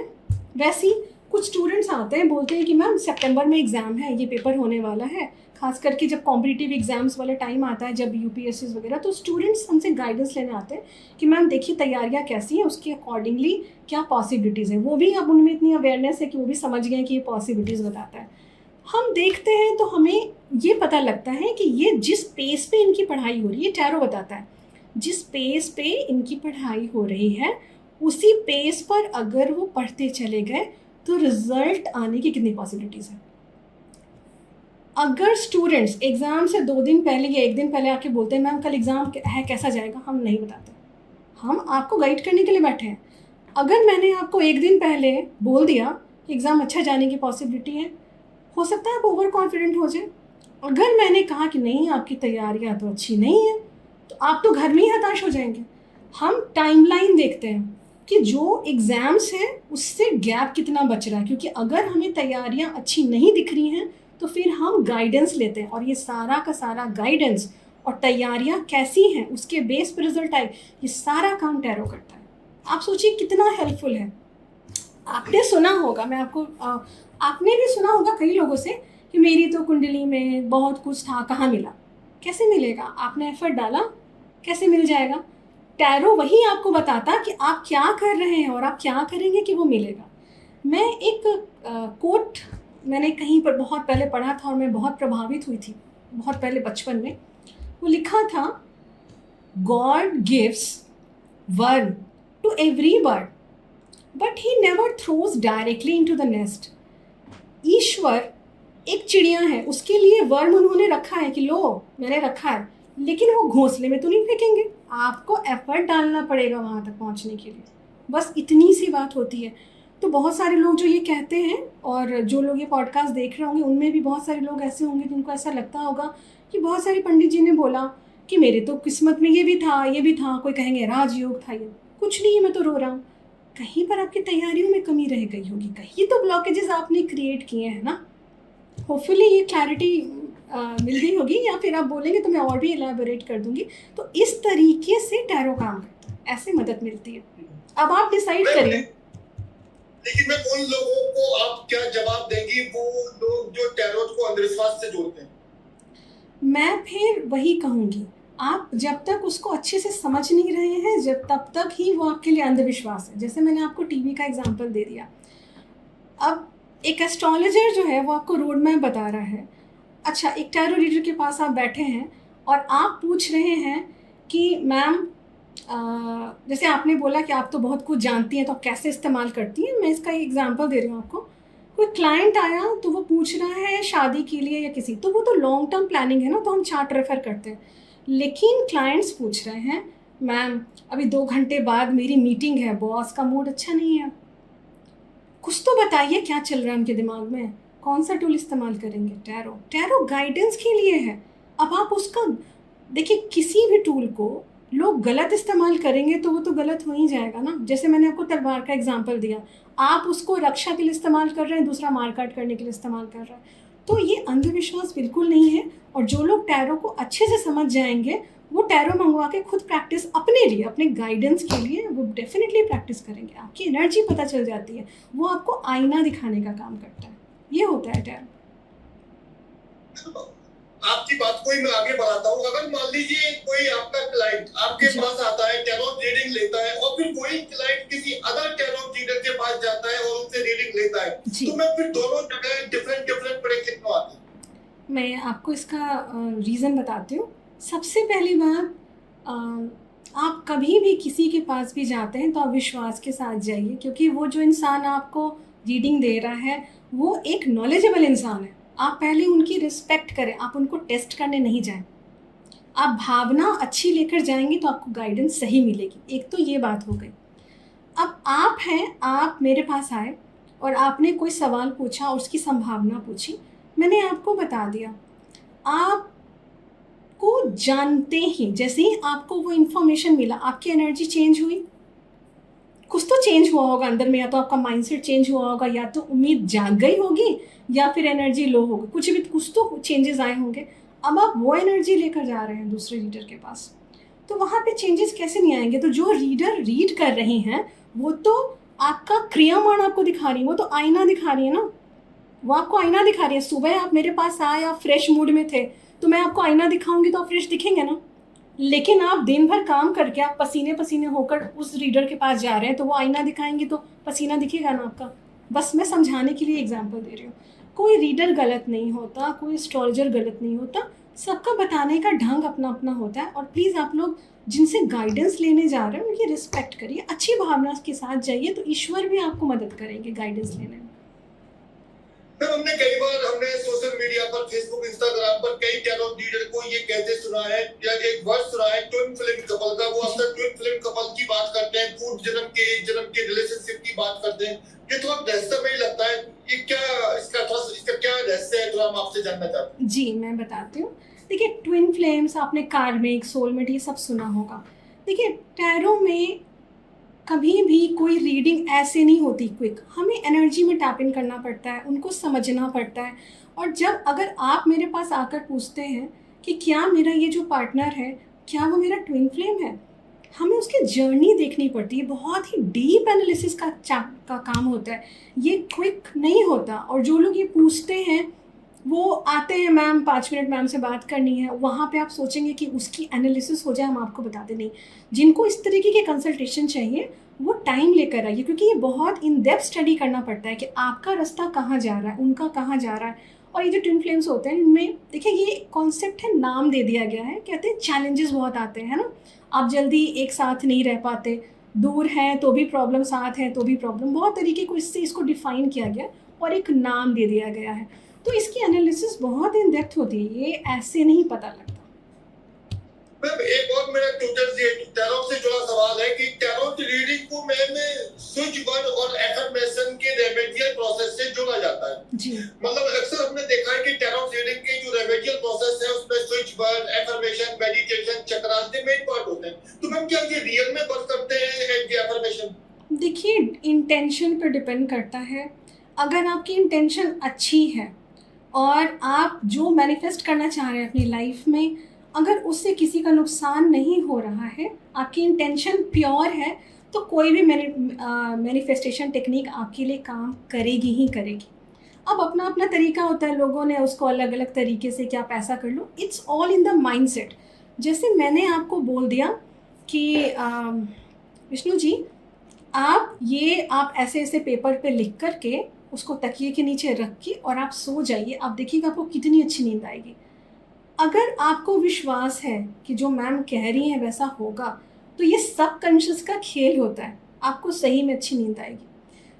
वैसी। कुछ स्टूडेंट्स आते हैं, बोलते हैं कि मैम सितंबर में एग्ज़ाम है, ये पेपर होने वाला है, खास करके जब कॉम्पिटिटिव एग्जाम्स वाला टाइम आता है, जब यूपीएससी वगैरह, तो स्टूडेंट्स हमसे गाइडेंस लेने आते हैं कि मैम देखिए तैयारियाँ कैसी हैं, उसके अकॉर्डिंगली क्या पॉसिबिलिटीज़ हैं। वो भी अब उनमें इतनी अवेयरनेस है कि वो भी समझ गए कि ये पॉसिबिलिटीज़ बताता है। हम देखते हैं तो हमें ये पता लगता है कि ये जिस पेस पे इनकी पढ़ाई हो रही है, टैरो बताता है, जिस पेस पे इनकी पढ़ाई हो रही है उसी पेस पर अगर वो पढ़ते चले गए तो रिजल्ट आने की कितनी पॉसिबिलिटीज़ है। अगर स्टूडेंट्स एग्ज़ाम से 2 दिन पहले या 1 दिन पहले आके बोलते हैं मैम कल एग्ज़ाम है कैसा जाएगा, हम नहीं बताते, हम आपको गाइड करने के लिए बैठे हैं। अगर मैंने आपको 1 दिन पहले बोल दिया कि एग्ज़ाम अच्छा जाने की पॉसिबिलिटी है, हो सकता है आप ओवर कॉन्फिडेंट हो जाए। अगर मैंने कहा कि नहीं आपकी तैयारियाँ तो अच्छी नहीं है, तो आप तो घर में ही हताश हो जाएंगे। हम टाइमलाइन देखते हैं कि जो एग्ज़ाम्स हैं उससे गैप कितना बच रहा है, क्योंकि अगर हमें तैयारियाँ अच्छी नहीं दिख रही हैं तो फिर हम गाइडेंस लेते हैं, और ये सारा का सारा गाइडेंस और तैयारियाँ कैसी हैं उसके बेस पर रिजल्ट आए, ये सारा काम टैरो करता है। आप सोचिए कितना हेल्पफुल है। आपने सुना होगा, मैं आपको आपने भी सुना होगा कई लोगों से कि मेरी तो कुंडली में बहुत कुछ था, कहाँ मिला। कैसे मिलेगा? आपने एफर्ट डाला, कैसे मिल जाएगा? टैरो वही आपको बताता कि आप क्या कर रहे हैं और आप क्या करेंगे कि वो मिलेगा। मैं एक कोट मैंने कहीं पर बहुत पहले पढ़ा था और मैं बहुत प्रभावित हुई थी, बहुत पहले बचपन में। वो लिखा था, God gives worm to every bird but he never throws directly into the nest. ईश्वर एक चिड़िया है, उसके लिए वर्म उन्होंने रखा है कि लो मैंने रखा है, लेकिन वो घोंसले में तो नहीं फेंकेंगे, आपको एफर्ट डालना पड़ेगा वहाँ तक पहुँचने के लिए। बस इतनी सी बात होती है। तो बहुत सारे लोग जो ये कहते हैं, और जो लोग ये पॉडकास्ट देख रहे होंगे उनमें भी बहुत सारे लोग ऐसे होंगे जिनको ऐसा लगता होगा कि बहुत सारे पंडित जी ने बोला कि मेरे तो किस्मत में ये भी था, ये भी था, कोई कहेंगे राजयोग था, ये कुछ नहीं, मैं तो रो रहा हूँ। कहीं पर आपकी तैयारियों में कमी रह गई होगी, कहीं तो ब्लॉकेजेस आपने क्रिएट किए हैं ना। होपफुली ये क्लैरिटी मिल गई होगी, या फिर आप बोलेंगे तो मैं और भी एलैबोरेट कर दूंगी। तो इस तरीके से टैरो काम करता है, ऐसे मदद मिलती है। अब आप डिसाइड करिए। लेकिन मैं उन लोगों को आप क्या जवाब देंगी, वो लोग जो टैरो को अंधविश्वास से जोड़ते हैं? मैं फिर वही कहूँगी, आप जब तक उसको अच्छे से समझ नहीं रहे हैं, जब तब तक ही वो आपके लिए अंधविश्वास है। जैसे मैंने आपको टीवी का एग्जांपल दे दिया। अब एक एस्ट्रोलॉजर जो है वो आपको रोड मैप बता रहा है। अच्छा, एक टैरो रीडर के पास आप बैठे हैं और आप पूछ रहे हैं कि मैम जैसे आपने बोला कि आप तो बहुत कुछ जानती हैं, तो आप कैसे इस्तेमाल करती हैं। मैं इसका एक एग्जांपल दे रही हूँ आपको। कोई क्लाइंट आया तो वो पूछ रहा है शादी के लिए या किसी, तो वो तो लॉन्ग टर्म प्लानिंग है ना, तो हम चार्ट रेफर करते हैं। लेकिन क्लाइंट्स पूछ रहे हैं मैम अभी 2 घंटे बाद मेरी मीटिंग है, बॉस का मूड अच्छा नहीं है, कुछ तो बताइए क्या चल रहा है उनके दिमाग में, कौन सा टूल इस्तेमाल करेंगे? टैरो। टैरो गाइडेंस के लिए है। अब आप उसका देखिए, किसी भी टूल को लोग गलत इस्तेमाल करेंगे तो वो तो गलत हो ही जाएगा ना। जैसे मैंने आपको तलवार का एग्जांपल दिया, आप उसको रक्षा के लिए इस्तेमाल कर रहे हैं, दूसरा मारकाट करने के लिए इस्तेमाल कर रहा है। तो ये अंधविश्वास बिल्कुल नहीं है। और जो लोग टैरो को अच्छे से समझ जाएंगे वो टैरो मंगवा के खुद प्रैक्टिस अपने लिए, अपने गाइडेंस के लिए वो डेफिनेटली प्रैक्टिस करेंगे। आपकी एनर्जी पता चल जाती है, वो आपको आईना दिखाने का काम करता है। ये होता है टैरो। आपकी बात को ही मैं आगे बढ़ाता हूँ। अगर मान लीजिए कोई आपका क्लाइंट आपके पास आता है, टैरो रीडिंग लेता है, और फिर वही क्लाइंट किसी अदर टैरो रीडर के पास जाता है और उनसे रीडिंग लेता है, तो मैं फिर दोनों जगह डिफरेंट प्रेडिक्शन क्यों आती है? मैं आपको इसका रीज़न बताती हूँ। सबसे पहली बात, आप कभी भी किसी के पास भी जाते हैं तो आप विश्वास के साथ जाइए, क्योंकि वो जो इंसान आपको रीडिंग दे रहा है वो एक नॉलेजेबल इंसान है। आप पहले उनकी रिस्पेक्ट करें, आप उनको टेस्ट करने नहीं जाएं। आप भावना अच्छी लेकर जाएंगे तो आपको गाइडेंस सही मिलेगी। एक तो ये बात हो गई। अब आप हैं, आप मेरे पास आए और आपने कोई सवाल पूछा और उसकी संभावना पूछी, मैंने आपको बता दिया। आपको जानते ही, जैसे ही आपको वो इन्फॉर्मेशन मिला, आपकी एनर्जी चेंज हुई, कुछ तो चेंज हुआ होगा अंदर में, या तो आपका माइंडसेट चेंज हुआ होगा, या तो उम्मीद जाग गई होगी, या फिर एनर्जी लो होगी, कुछ तो चेंजेस आए होंगे। अब आप वो एनर्जी लेकर जा रहे हैं दूसरे रीडर के पास, तो वहाँ पे चेंजेस कैसे नहीं आएंगे? तो जो रीडर रीड कर रही हैं वो तो आपका क्रियामान आपको दिखा रही है, वो तो आईना दिखा रही है ना, वो आपको आईना दिखा रही है। सुबह आप मेरे पास आए, आप फ्रेश मूड में थे, तो मैं आपको आईना दिखाऊंगी तो आप फ्रेश दिखेंगे ना। लेकिन आप दिन भर काम करके आप पसीने पसीने होकर उस रीडर के पास जा रहे हैं, तो वो आईना दिखाएंगे तो पसीना दिखेगा ना आपका। बस मैं समझाने के लिए एग्जांपल दे रही हूँ। कोई रीडर गलत नहीं होता, कोई एस्ट्रोलॉजर गलत नहीं होता, सबका बताने का ढंग अपना अपना होता है। और प्लीज़ आप लोग जिनसे गाइडेंस लेने जा रहे हैं उनकी रिस्पेक्ट करिए, अच्छी भावना के साथ जाइए, तो ईश्वर भी आपको मदद करेंगे गाइडेंस लेने में। मैम हमने कई बार हमने सोशल मीडिया पर, फेसबुक, इंस्टाग्राम पर कई टैरो रीडर को ये कहते सुना है, या एक वर्ड सुना है ट्विन फ्लेम कपल का, वो अक्सर ट्विन फ्लेम कपल की बात करते हैं, पूर्व जन्म के एक जन्म के रिलेशनशिप की बात करते हैं। ये थोड़ा रहस्यमय लगता है, ये क्या इसका क्या रहस्य है, थोड़ा हम आपसे जानना चाहते हैं। जी मैं बताती हूँ। देखिए ट्विन फ्लेम्स, आपने कार्मिक, सोलमेट, ये सब सुना होगा। देखिए टैरो में कभी भी कोई रीडिंग ऐसे नहीं होती क्विक, हमें एनर्जी में टैप इन करना पड़ता है, उनको समझना पड़ता है। और जब अगर आप मेरे पास आकर पूछते हैं कि क्या मेरा ये जो पार्टनर है, क्या वो मेरा ट्विन फ्लेम है, हमें उसकी जर्नी देखनी पड़ती है। बहुत ही डीप एनालिसिस का काम होता है, ये क्विक नहीं होता। और जो लोग ये पूछते हैं वो आते हैं, मैम 5 मिनट मैम से बात करनी है, वहाँ पे आप सोचेंगे कि उसकी एनालिसिस हो जाए, हम आपको बता दें। नहीं, जिनको इस तरीके की कंसल्टेशन चाहिए वो टाइम लेकर आइए, क्योंकि ये बहुत इन डेप्थ स्टडी करना पड़ता है कि आपका रास्ता कहाँ जा रहा है, उनका कहाँ जा रहा है। और ये जो ट्विन फ्लेम्स होते हैं इनमें देखिए ये कॉन्सेप्ट है, नाम दे दिया गया है, कहते हैं चैलेंजेस बहुत आते हैं, है ना। आप जल्दी एक साथ नहीं रह पाते, दूर हैं तो भी प्रॉब्लम, साथ हैं तो भी प्रॉब्लम, बहुत तरीके को इससे इसको डिफाइन किया गया और एक नाम दे दिया गया है। तो इसकी एनालिसिस बहुत इन डेप्थ होती है, ये ऐसे नहीं पता लगता। मैम एक और मेरा टैरो से जुड़ा सवाल है कि टैरो की रीडिंग को मैम स्विच वर्ड और एफर्मेशन के रेमेडियल प्रोसेस से जोड़ा जाता है। जी मतलब अक्सर हमने देखा है कि टैरो रीडिंग के जो रेमेडियल प्रोसेस है उसमें switch word, affirmation, meditation, chakras के मेन पार्ट होते हैं। तो मैम क्या ये रियल में वर्क करते हैं ये एफर्मेशन? देखिए इंटेंशन पर डिपेंड करता है। अगर आपकी इंटेंशन अच्छी है और आप जो मैनिफेस्ट करना चाह रहे हैं अपनी लाइफ में, अगर उससे किसी का नुकसान नहीं हो रहा है, आपकी इंटेंशन प्योर है, तो कोई भी मैनिफेस्टेशन टेक्निक आपके लिए काम करेगी ही करेगी। अब अपना अपना तरीका होता है, लोगों ने उसको अलग अलग तरीके से कि आप ऐसा कर लो, it's all in the mindset. जैसे मैंने आपको बोल दिया कि विष्णु जी आप ऐसे ऐसे पेपर पे लिख करके उसको तकिए के नीचे रख के और आप सो जाइए, आप देखिएगा आपको कितनी अच्छी नींद आएगी। अगर आपको विश्वास है कि जो मैम कह रही हैं वैसा होगा, तो ये सबकॉन्शियस का खेल होता है, आपको सही में अच्छी नींद आएगी।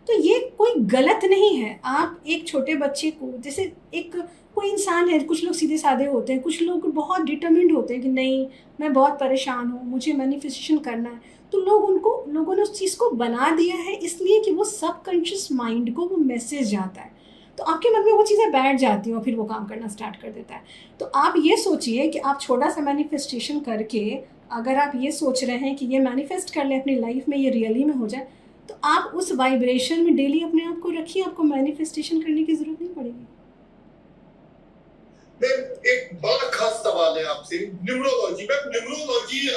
तो ये कोई गलत नहीं है। आप एक छोटे बच्चे को, जैसे एक कोई इंसान है, कुछ लोग सीधे साधे होते हैं, कुछ लोग बहुत डिटरमिन्ड होते हैं कि नहीं मैं बहुत परेशान हूँ, मुझे मैनिफेस्टेशन करना है, तो लोगों ने उस चीज़ को बना दिया है इसलिए कि वो सबकॉन्शियस माइंड को वो मैसेज जाता है, तो आपके मन में वो चीज़ें बैठ जाती हैं और फिर वो काम करना स्टार्ट कर देता है। तो आप ये सोचिए कि आप छोटा सा मैनिफेस्टेशन करके अगर आप ये सोच रहे हैं कि ये मैनिफेस्ट कर लें अपनी लाइफ में, ये रियली में हो जाए, तो आप उस वाइब्रेशन में डेली अपने आप को रखिए, आपको मैनिफेस्टेशन करने की ज़रूरत नहीं पड़ेगी। मैम एक बड़ा खास सवाल है आपसे, न्यूमरोलॉजी। मैम न्यूमरोलॉजी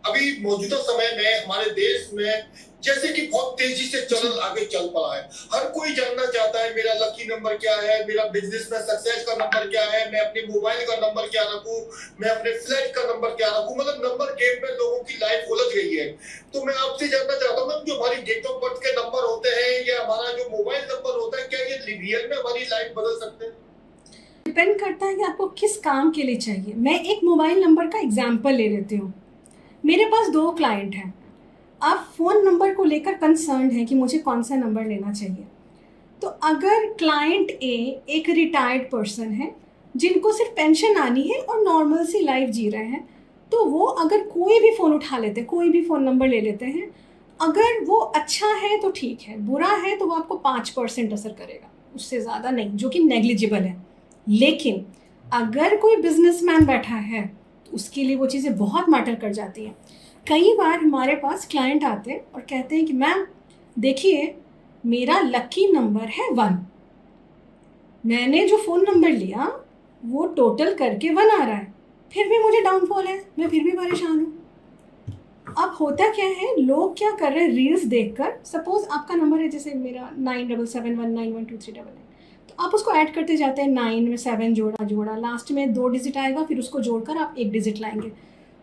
अभी मौजूदा समय में हमारे देश में जैसे कि बहुत तेजी से चलन आगे चल पड़ा है। हर कोई जानना चाहता है मेरा लकी नंबर क्या है, मेरा बिजनेस में सक्सेस का नंबर क्या है, मैं अपने मोबाइल का नंबर क्या रखूं, मैं अपने फ्लैट का नंबर क्या रखूं। मतलब नंबर गेम में लोगों की लाइफ उलझ गई है। तो मैं आपसे जानना चाहता हूँ मैम, जो हमारी डेट ऑफ बर्थ के नंबर होते हैं या हमारा जो मोबाइल नंबर होता है, क्या ये रियल में हमारी लाइफ बदल सकते हैं? डिपेंड करता है कि आपको किस काम के लिए चाहिए। मैं एक मोबाइल नंबर का एग्जाम्पल ले लेती हूँ। मेरे पास 2 क्लाइंट हैं, आप फ़ोन नंबर को लेकर कंसर्न है कि मुझे कौन सा नंबर लेना चाहिए। तो अगर क्लाइंट ए एक रिटायर्ड पर्सन है जिनको सिर्फ पेंशन आनी है और नॉर्मल सी लाइफ जी रहे हैं, तो वो अगर कोई भी फ़ोन उठा लेते हैं, कोई भी फ़ोन नंबर ले लेते हैं, अगर वो अच्छा है तो ठीक है, बुरा है तो वो आपको 5% असर करेगा, उससे ज़्यादा नहीं, जो कि नेग्लिजिबल है। लेकिन अगर कोई बिजनेसमैन बैठा है तो उसके लिए वो चीज़ें बहुत मैटर कर जाती हैं। कई बार हमारे पास क्लाइंट आते हैं और कहते हैं कि मैम देखिए मेरा लकी नंबर है 1, मैंने जो फ़ोन नंबर लिया वो टोटल करके 1 आ रहा है, फिर भी मुझे डाउनफॉल है, मैं फिर भी परेशान हूँ। अब होता क्या है, लोग क्या कर रहे हैं, रील्स देखकर, सपोज आपका नंबर है जैसे मेरा 9771912399, तो आप उसको ऐड करते जाते हैं, 9 में 7 जोड़ा, लास्ट में 2 डिजिट आएगा, फिर उसको जोड़कर आप 1 डिजिट लाएंगे।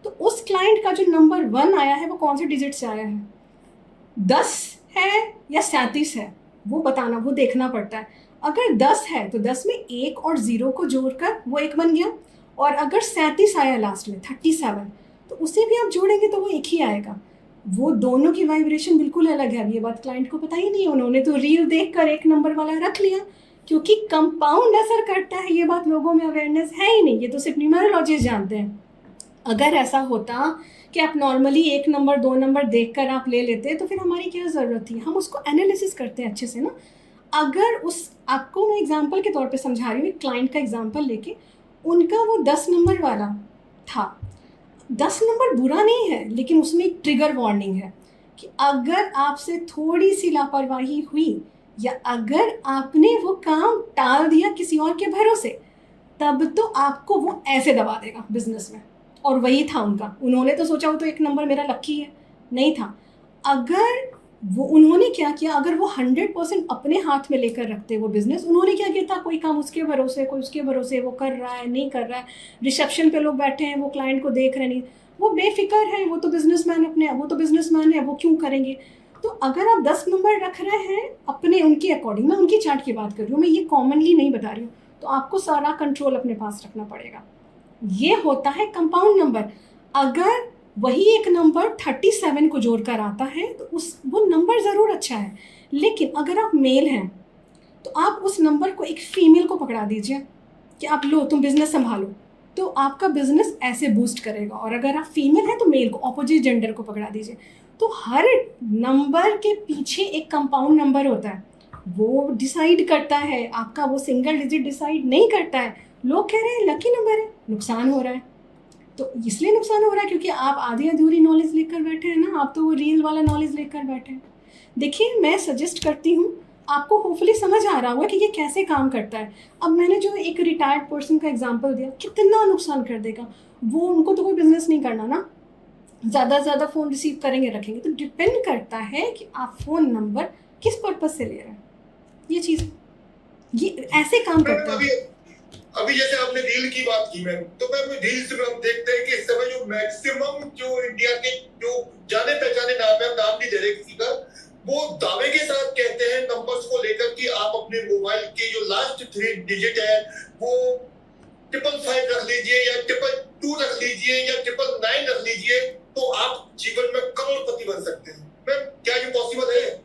तो उस क्लाइंट का जो नंबर 1 आया है वो कौन से डिजिट से आया है, 10 है या 37 है, वो बताना, वो देखना पड़ता है। अगर 10 है तो 10 में 1 और 0 को जोड़कर वो 1 बन गया, और अगर 37 आया लास्ट में 37, तो उसे भी आप जोड़ेंगे तो वो 1 ही आएगा। वो दोनों की वाइब्रेशन बिल्कुल अलग है। अब ये बात क्लाइंट को पता ही नहीं है, उन्होंने तो रील देखकर 1 नंबर वाला रख लिया, क्योंकि कंपाउंड असर करता है, ये बात लोगों में अवेयरनेस है ही नहीं, ये तो सिर्फ न्यूमरोलॉजिस्ट जानते हैं। अगर ऐसा होता कि आप नॉर्मली 1 नंबर 2 नंबर देखकर आप ले लेते तो फिर हमारी क्या ज़रूरत थी, हम उसको एनालिसिस करते हैं अच्छे से ना। अगर उस, आपको मैं एग्जांपल के तौर पे समझा रही हूँ, एक क्लाइंट का एग्जांपल लेके, उनका वो 10 नंबर वाला था। 10 नंबर बुरा नहीं है, लेकिन उसमें एक ट्रिगर वार्निंग है कि अगर आपसे थोड़ी सी लापरवाही हुई या अगर आपने वो काम टाल दिया किसी और के भरोसे, तब तो आपको वो ऐसे दबा देगा बिजनेस में। और वही था उनका, उन्होंने तो सोचा वो तो 1 नंबर मेरा लक्की है, नहीं था। अगर वो, उन्होंने क्या किया, अगर वो 100% अपने हाथ में लेकर रखते वो बिजनेस, उन्होंने क्या किया था, कोई काम उसके भरोसे, कोई उसके भरोसे, वो कर रहा है नहीं कर रहा है, रिसेप्शन पे लोग बैठे हैं, वो क्लाइंट को देख रहे नहीं, वो बेफिक्र है, वो तो बिजनेसमैन अपने, वो तो बिजनेसमैन है, वो क्यों करेंगे। तो अगर आप 10 नंबर रख रहे हैं अपने, उनके अकॉर्डिंग, मैं उनकी चार्ट की बात कर रही हूँ, मैं ये कॉमनली नहीं बता रही हूँ, तो आपको सारा कंट्रोल अपने पास रखना पड़ेगा। ये होता है कंपाउंड नंबर। अगर वही एक नंबर 37 को जोड़कर आता है तो वो नंबर ज़रूर अच्छा है, लेकिन अगर आप मेल हैं तो आप उस नंबर को एक फीमेल को पकड़ा दीजिए कि आप लो, तुम बिजनेस संभालो, तो आपका बिजनेस ऐसे बूस्ट करेगा। और अगर आप फीमेल हैं तो मेल को, ऑपोजिट जेंडर को पकड़ा दीजिए। तो हर नंबर के पीछे एक कंपाउंड नंबर होता है, वो डिसाइड करता है, आपका वो सिंगल डिजिट डिसाइड नहीं करता है। लोग कह रहे हैं लकी नंबर है, नुकसान हो रहा है, तो इसलिए नुकसान हो रहा है क्योंकि आप आधी अधूरी नॉलेज लेकर बैठे हैं ना, आप तो वो रील वाला नॉलेज लेकर बैठे हैं। देखिए, मैं सजेस्ट करती हूँ, आपको होपफुली समझ आ रहा होगा कि ये कैसे काम करता है। अब मैंने जो एक रिटायर्ड पर्सन का एग्जांपल दिया, कितना नुकसान कर देगा वो, उनको तो कोई बिजनेस नहीं करना ना, ज़्यादा से ज़्यादा फ़ोन रिसीव करेंगे रखेंगे। तो डिपेंड करता है कि आप फ़ोन नंबर किस पर्पज़ से ले रहे हैं, ये चीज़, ये ऐसे काम करता है। अभी जैसे आपने रील की बात की मैम, तो मैम रील्स में हम देखते हैं कि इस समय जो मैक्सिमम जो इंडिया के जो जाने पहचाने नाम है, नाम नहीं दे रहे किसी का, वो दावे के साथ कहते हैं नंबर्स को लेकर कि आप अपने मोबाइल के जो लास्ट 3 डिजिट है वो 555 रख लीजिए या 222 रख लीजिए या 999 रख लीजिए, तो आप जीवन में करोड़पति बन सकते हैं। मैम क्या ये पॉसिबल है?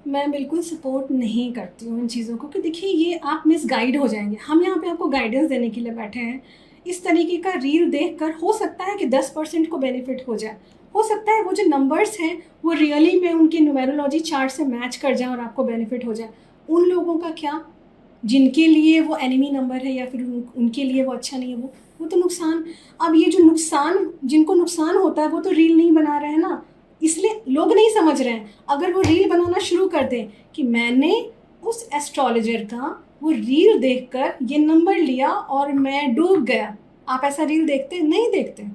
मैं बिल्कुल सपोर्ट नहीं करती हूँ इन चीज़ों को, कि देखिए ये आप मिसगाइड हो जाएंगे। हम यहाँ पे आपको गाइडेंस देने के लिए बैठे हैं। इस तरीके का रील देखकर हो सकता है कि 10% को बेनिफिट हो जाए, हो सकता है वो जो नंबर्स हैं वो रियली में उनके न्यूमेरोलॉजी चार्ट से मैच कर जाए और आपको बेनिफिट हो जाए। उन लोगों का क्या, जिनके लिए वो एनिमी नंबर है या फिर उनके लिए वो अच्छा नहीं है, वो तो नुकसान। अब ये जो नुकसान, जिनको नुकसान होता है वो तो रील नहीं बना रहे हैं ना, इसलिए लोग नहीं समझ रहे हैं। अगर वो रील बनाना शुरू कर दें कि मैंने उस एस्ट्रोलॉजर का वो रील देखकर ये नंबर लिया और मैं डूब गया, आप ऐसा रील देखते नहीं देखते?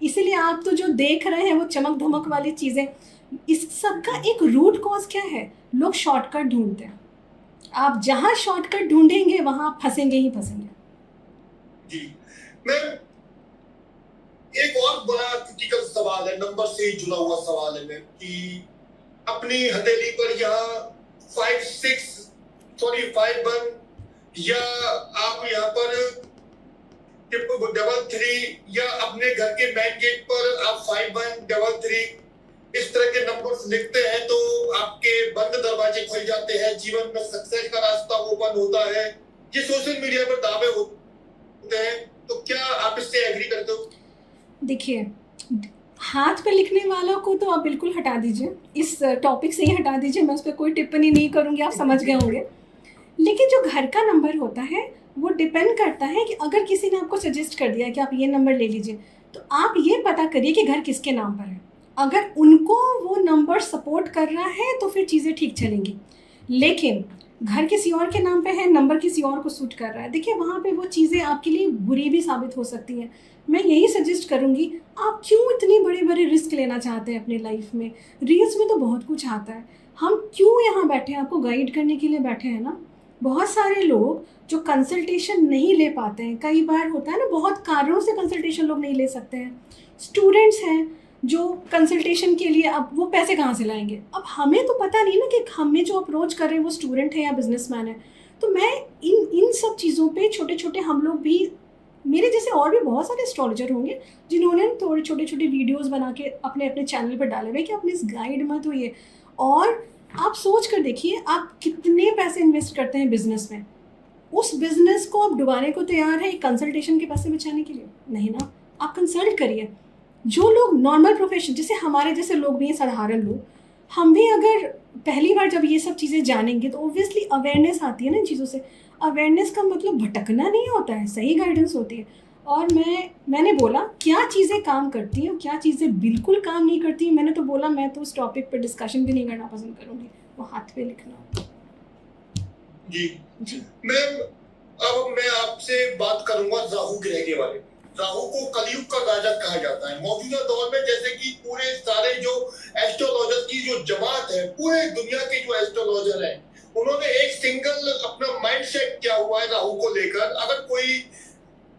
इसीलिए आप तो जो देख रहे हैं वो चमक धमक वाली चीज़ें, इस सब का एक रूट कॉज क्या है, लोग शॉर्टकट ढूंढते हैं। आप जहाँ शॉर्टकट ढूंढेंगे वहाँ फंसेंगे ही फंसेंगे। जी मैम, एक और बड़ा क्रिटिकल सवाल है, नंबर से ही जुड़ा हुआ सवाल है मैम, कि अपनी हथेली पर यहाँ 5 1 या आप यहाँ पर 3 या अपने घर के मेन गेट पर आप 5133 इस तरह के नंबर्स लिखते हैं तो आपके बंद दरवाजे खुल जाते हैं, जीवन में सक्सेस का रास्ता ओपन होता है। ये सोशल मीडिया पर दावे होते हैं, तो क्या आप इससे एग्री करते हो? देखिए, हाथ पे लिखने वालों को तो आप बिल्कुल हटा दीजिए, इस टॉपिक से ही हटा दीजिए, मैं उस पर कोई टिप्पणी नहीं करूँगी, आप समझ गए होंगे। लेकिन जो घर का नंबर होता है वो डिपेंड करता है कि अगर किसी ने आपको सजेस्ट कर दिया कि आप ये नंबर ले लीजिए, तो आप ये पता करिए कि घर किसके नाम पर है। अगर उनको वो नंबर सपोर्ट कर रहा है तो फिर चीज़ें ठीक चलेंगी। लेकिन घर किसी और के नाम पे है, नंबर किसी और को सूट कर रहा है, देखिए वहाँ पे वो चीज़ें आपके लिए बुरी भी साबित हो सकती हैं। मैं यही सजेस्ट करूँगी, आप क्यों इतनी बड़े बड़े रिस्क लेना चाहते हैं अपने लाइफ में? रील्स में तो बहुत कुछ आता है, हम क्यों यहाँ बैठे हैं? आपको गाइड करने के लिए बैठे हैं ना। बहुत सारे लोग जो कंसल्टेशन नहीं ले पाते हैं, कई बार होता है ना, बहुत कारणों से कंसल्टेशन लोग नहीं ले सकते हैं। स्टूडेंट्स हैं जो कंसल्टेशन के लिए, अब वो पैसे कहाँ से लाएंगे? अब हमें तो पता नहीं ना कि हमें जो अप्रोच कर रहे हैं वो स्टूडेंट है या बिजनेसमैन है। तो मैं इन सब चीज़ों पे छोटे छोटे, हम लोग भी, मेरे जैसे और भी बहुत सारे एस्ट्रोलॉजर होंगे जिन्होंने थोड़े छोटे छोटे वीडियोस बना के अपने अपने चैनल पर डाले हुए कि आप प्लीज़ गाइड मत होइए। और आप सोच कर देखिए, आप कितने पैसे इन्वेस्ट करते हैं बिजनेस में, उस बिजनेस को आप डुबाने को तैयार है कंसल्टेशन के पैसे बचाने के लिए? नहीं ना। आप कंसल्ट करिए। जो लोग नॉर्मल प्रोफेशन, जैसे हमारे जैसे लोग भी हैं, साधारण लोग, हम भी अगर पहली बार जब ये सब चीज़ें जानेंगे तो ऑब्वियसली अवेयरनेस आती है ना इन चीज़ों से। अवेयरनेस का मतलब भटकना नहीं होता है, सही गाइडेंस होती है। और मैंने बोला क्या चीज़ें काम करती हैं, क्या चीज़ें बिल्कुल काम नहीं करती हैं। मैंने तो बोला मैं तो उस टॉपिक पर डिस्कशन भी नहीं करना पसंद करूँगी, वो हाथ पे लिखना। जी मैम, अब मैं आपसे बात करूंगा राहु ग्रह के बारे में। राहु को कलयुग का राजा कहा जाता है। मौजूदा दौर में जैसे कि पूरे सारे जो एस्ट्रोलॉजर की जो जमात है, पूरे दुनिया के जो एस्ट्रोलॉजर हैं, उन्होंने एक सिंगल अपना माइंडसेट किया हुआ है राहु को लेकर। अगर कोई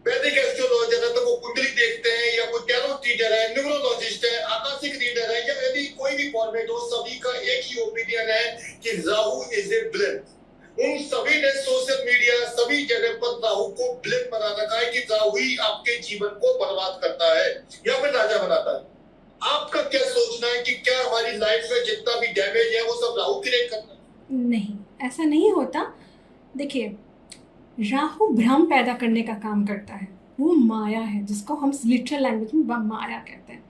वैदिक एस्ट्रोलॉजर है तो वो कुंडली देखते हैं, या कोई टैरोट रीडर है, न्यूमरोलॉजिस्ट है, आकाशिक रीडर है, या यदि कोई भी फॉर्मेट हो, सभी का एक ही ओपिनियन है कि राहु इज ए ब्लेम। उन सभी ने सोशल मीडिया सभी जगह पर राहु को ब्लेम बना रखा है कि राहु ही आपके जीवन को बर्बाद करता है या फिर राजा बनाता है। आपका क्या सोचना है कि क्या हमारी लाइफ में जितना भी डैमेज है वो सब राहु क्रिएट करता है? नहीं, ऐसा नहीं होता। देखिए, राहु भ्रम पैदा करने का काम करता है, वो माया है जिसको हम लिटरल लैंग्वेज में माया कहते हैं।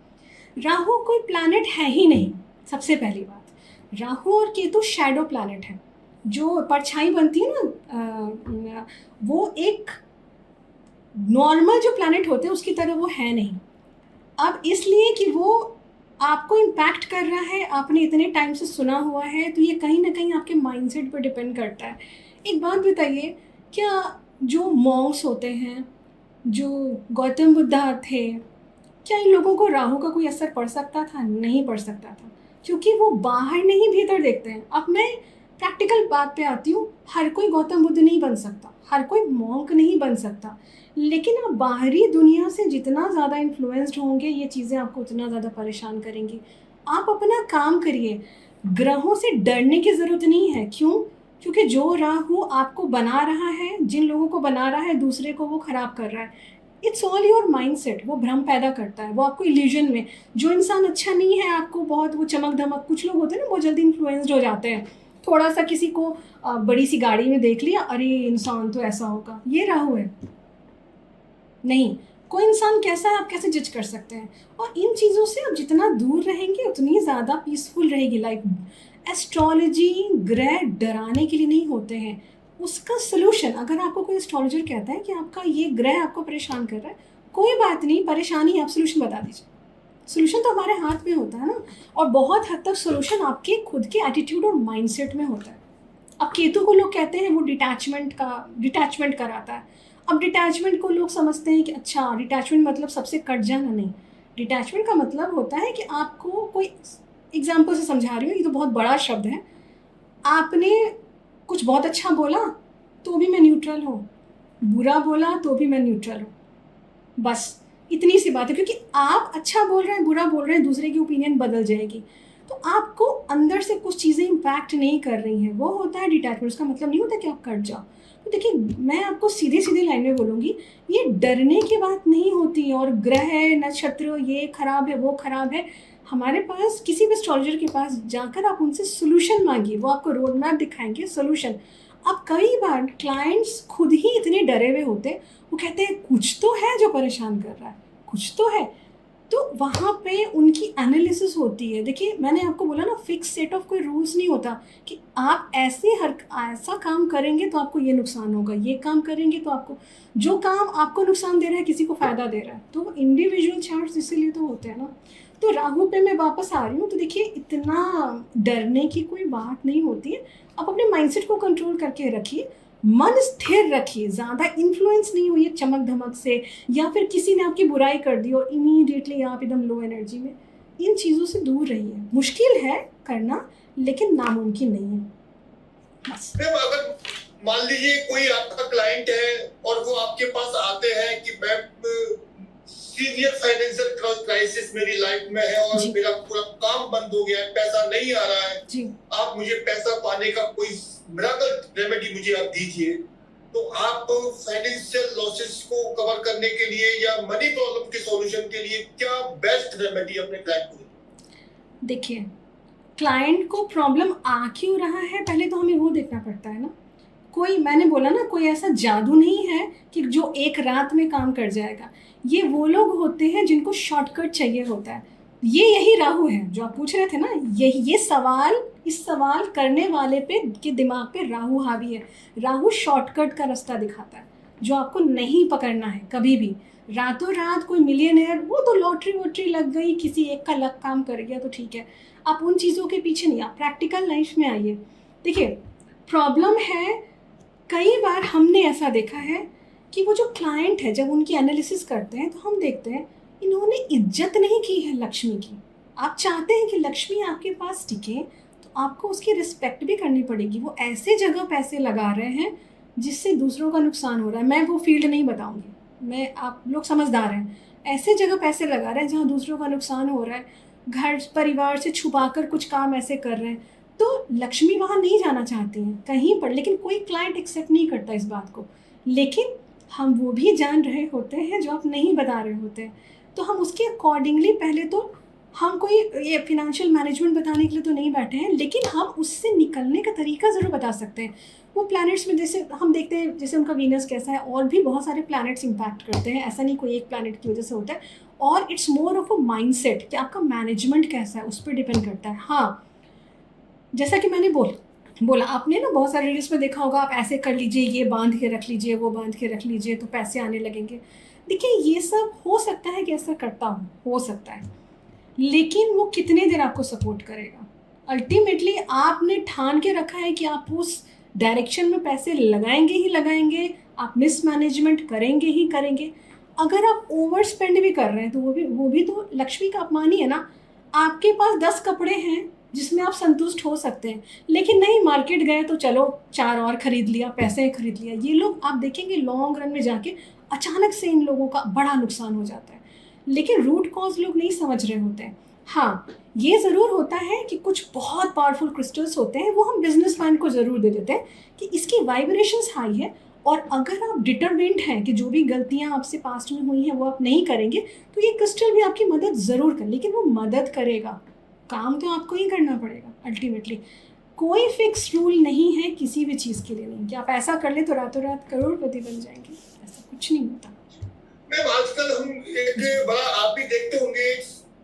राहु कोई प्लैनेट है ही नहीं। सबसे पहली बात, राहु और केतु शैडो प्लैनेट है, जो परछाई बनती है ना, वो एक नॉर्मल जो प्लैनेट होते हैं उसकी तरह वो है नहीं। अब इसलिए कि वो आपको इम्पैक्ट कर रहा है, आपने इतने टाइम से सुना हुआ है, तो ये कहीं ना कहीं आपके माइंडसेट पर डिपेंड करता है। एक बात बताइए, क्या जो मॉन्क्स होते हैं, जो गौतम बुद्धा थे, क्या इन लोगों को राहु का कोई असर पड़ सकता था? नहीं पड़ सकता था, क्योंकि वो बाहर नहीं भीतर देखते हैं। अब मैं प्रैक्टिकल बात पे आती हूँ, हर कोई गौतम बुद्ध नहीं बन सकता, हर कोई मॉन्क नहीं बन सकता, लेकिन आप बाहरी दुनिया से जितना ज़्यादा इन्फ्लुएंस्ड होंगे ये चीज़ें आपको उतना ज़्यादा परेशान करेंगी। आप अपना काम करिए, ग्रहों से डरने की ज़रूरत नहीं है। क्यों? क्योंकि जो राहु आपको बना रहा है, जिन लोगों को बना रहा है, दूसरे को वो ख़राब कर रहा है। It's all your mindset. वो भ्रम पैदा करता है, वो आपको इल्यूजन में, जो इंसान अच्छा नहीं है आपको बहुत वो चमक धमक, कुछ लोग होते हैं ना बहुत जल्दी इन्फ्लुएंस्ड हो जाते हैं, थोड़ा सा किसी को बड़ी सी गाड़ी में देख लिया, अरे इंसान तो ऐसा होगा, ये राहु है। नहीं, कोई इंसान कैसा है आप कैसे जज कर सकते हैं? और इन चीज़ों से आप जितना दूर रहेंगे उतनी ज़्यादा पीसफुल रहेगी लाइफ। एस्ट्रोलॉजी ग्रह डराने के लिए नहीं होते हैं, उसका सोल्यूशन, अगर आपको कोई एस्ट्रोलॉजर कहता है कि आपका ये ग्रह आपको परेशान कर रहा है, कोई बात नहीं, परेशानी आप सोल्यूशन बता दीजिए। सोल्यूशन तो हमारे हाथ में होता है ना, और बहुत हद तक सोल्यूशन आपके खुद के एटीट्यूड और माइंडसेट में होता है। अब केतु को लोग कहते हैं वो डिटैचमेंट कराता है। अब डिटैचमेंट को लोग समझते हैं कि अच्छा डिटैचमेंट मतलब सबसे कट जाना, नहीं। डिटैचमेंट का मतलब होता है कि आपको कोई, एग्जाम्पल से समझा रही हूँ, ये तो बहुत बड़ा शब्द है, आपने कुछ बहुत अच्छा बोला तो भी मैं न्यूट्रल हूँ, बुरा बोला तो भी मैं न्यूट्रल हूँ, बस इतनी सी बात है। क्योंकि आप अच्छा बोल रहे हैं, बुरा बोल रहे हैं, दूसरे की ओपिनियन बदल जाएगी, तो आपको अंदर से कुछ चीज़ें इम्पैक्ट नहीं कर रही हैं, वो होता है डिटैचमेंट। उसका मतलब नहीं होता कि आप कट जाओ। तो देखिए, मैं आपको सीधी सीधी लाइन में बोलूँगी, ये डरने की बात नहीं होती। और ग्रह नक्षत्र ये खराब है वो खराब है, हमारे पास किसी भी एस्ट्रोलॉजर के पास जाकर आप उनसे सोल्यूशन मांगिए, वो आपको रोड मैप दिखाएंगे, सोल्यूशन। अब कई बार क्लाइंट्स खुद ही इतने डरे हुए होते, वो कहते हैं कुछ तो है जो परेशान कर रहा है, कुछ तो है। तो वहाँ पे उनकी एनालिसिस होती है। देखिए मैंने आपको बोला ना, फिक्स सेट ऑफ कोई रूल्स नहीं होता कि आप ऐसा काम करेंगे तो आपको ये नुकसान होगा, ये काम करेंगे तो आपको, जो काम आपको नुकसान दे रहा है किसी को फ़ायदा दे रहा है, तो इंडिविजुअल चार्ट्स इसीलिए तो होते हैं ना। तो राहु पे मैं वापस आ रही हूँ, तो देखिए इतना डरने की कोई बात नहीं होती है। आप अपने माइंडसेट को कंट्रोल करके रखिए, मन स्थिर रखिए, ज़्यादा इन्फ्लुएंस नहीं हुई चमक धमक से, या फिर किसी ने आपकी बुराई कर दी और इमीडिएटली आप एकदम लो एनर्जी में। इन चीज़ों से दूर रहिए। मुश्किल है करना, लेकिन नामुमकिन नहीं है। बस मैम अगर मान लीजिए कोई आपका क्लाइंट है और वो आपके पास आते हैं कि मैम सीवियर फाइनेंशियल क्राइसिस मेरी लाइफ में है और जी। मेरा पूरा काम बंद हो गया है, पैसा नहीं आ रहा है, जी, आप मुझे पैसा पाने का कोई मिरेकल रेमेडी मुझे आप दीजिए, तो आप फाइनेंशियल लॉसेस को कवर करने के लिए या मनी प्रॉब्लम के सॉल्यूशन के लिए क्या बेस्ट रेमेडी अपने क्लाइंट को दें? देखिए क्लाइंट को प्रॉब्लम आ क्यों रहा है, पहले तो हमें वो देखना पड़ता है ना। कोई, मैंने बोला ना, कोई ऐसा जादू नहीं है कि जो एक रात में काम कर जाएगा। ये वो लोग होते हैं जिनको शॉर्टकट चाहिए होता है। यही राहु है जो आप पूछ रहे थे ना, ये सवाल, इस सवाल करने वाले पे के दिमाग पे राहु हावी है। राहु शॉर्टकट का रास्ता दिखाता है जो आपको नहीं पकड़ना है कभी भी। रातों रात कोई मिलियनेयर, वो तो लॉटरी वॉटरी लग गई, किसी एक का लक काम कर गया तो ठीक है, आप उन चीज़ों के पीछे नहीं, आप प्रैक्टिकल लाइफ में आइए। देखिए प्रॉब्लम है, कई बार हमने ऐसा देखा है कि वो जो क्लाइंट है जब उनकी एनालिसिस करते हैं तो हम देखते हैं इन्होंने इज्जत नहीं की है लक्ष्मी की। आप चाहते हैं कि लक्ष्मी आपके पास टिके तो आपको उसकी रिस्पेक्ट भी करनी पड़ेगी। वो ऐसे जगह पैसे लगा रहे हैं जिससे दूसरों का नुकसान हो रहा है। मैं वो फील्ड नहीं बताऊंगी, मैं, आप लोग समझदार हैं। ऐसे जगह पैसे लगा रहे हैं जहाँ दूसरों का नुकसान हो रहा है, घर परिवार से छुपा कर कुछ काम ऐसे कर रहे हैं, तो लक्ष्मी वहाँ नहीं जाना चाहती हैं कहीं पर। लेकिन कोई क्लाइंट एक्सेप्ट नहीं करता इस बात को, लेकिन हम वो भी जान रहे होते हैं जो आप नहीं बता रहे होते हैं। तो हम उसके अकॉर्डिंगली, पहले तो हम कोई ये फिनेंशियल मैनेजमेंट बताने के लिए तो नहीं बैठे हैं, लेकिन हम उससे निकलने का तरीका ज़रूर बता सकते हैं। वो प्लैनेट्स में जैसे हम देखते हैं, जैसे उनका वीनस कैसा है, और भी बहुत सारे प्लैनेट्स इम्पैक्ट करते हैं, ऐसा नहीं कोई एक प्लैनेट की वजह से होता है। और it's more of a mindset कि आपका मैनेजमेंट कैसा है, उस पर डिपेंड करता है। हाँ, जैसा कि मैंने बोला आपने ना बहुत सारे रील्स में देखा होगा, आप ऐसे कर लीजिए, ये बांध के रख लीजिए, वो बांध के रख लीजिए तो पैसे आने लगेंगे। देखिए ये सब हो सकता है कि ऐसा करता हो सकता है, लेकिन वो कितने देर आपको सपोर्ट करेगा। अल्टीमेटली आपने ठान के रखा है कि आप उस डायरेक्शन में पैसे लगाएंगे ही लगाएंगे, आप मिसमैनेजमेंट करेंगे ही करेंगे। अगर आप ओवर स्पेंड भी कर रहे हैं तो वो भी तो लक्ष्मी का अपमान ही है ना। आपके पास 10 कपड़े हैं जिसमें आप संतुष्ट हो सकते हैं, लेकिन नहीं, मार्केट गए तो चलो 4 और खरीद लिया, पैसे खरीद लिया। ये लोग आप देखेंगे लॉन्ग रन में जाके अचानक से इन लोगों का बड़ा नुकसान हो जाता है, लेकिन रूट कॉज लोग नहीं समझ रहे होते हैं। हाँ, ये ज़रूर होता है कि कुछ बहुत पावरफुल क्रिस्टल्स होते हैं, वो हम बिजनेसमैन को ज़रूर दे देते हैं कि इसकी वाइब्रेशंस हाई है, और अगर आप डिटरमिन्ड हैं कि जो भी गलतियाँ आपसे पास्ट में हुई हैं वो आप नहीं करेंगे, तो ये क्रिस्टल भी आपकी मदद ज़रूर कर, लेकिन वो मदद करेगा, काम तो आपको ही करना पड़ेगा अल्टीमेटली। कोई फिक्स रूल नहीं है किसी भी चीज़ के लिए, नहीं कि आप ऐसा कर लें तो रातों रात करोड़पति बन जाएंगे, ऐसा कुछ नहीं होता। मैम आजकल हम एक बड़ा, आप भी देखते होंगे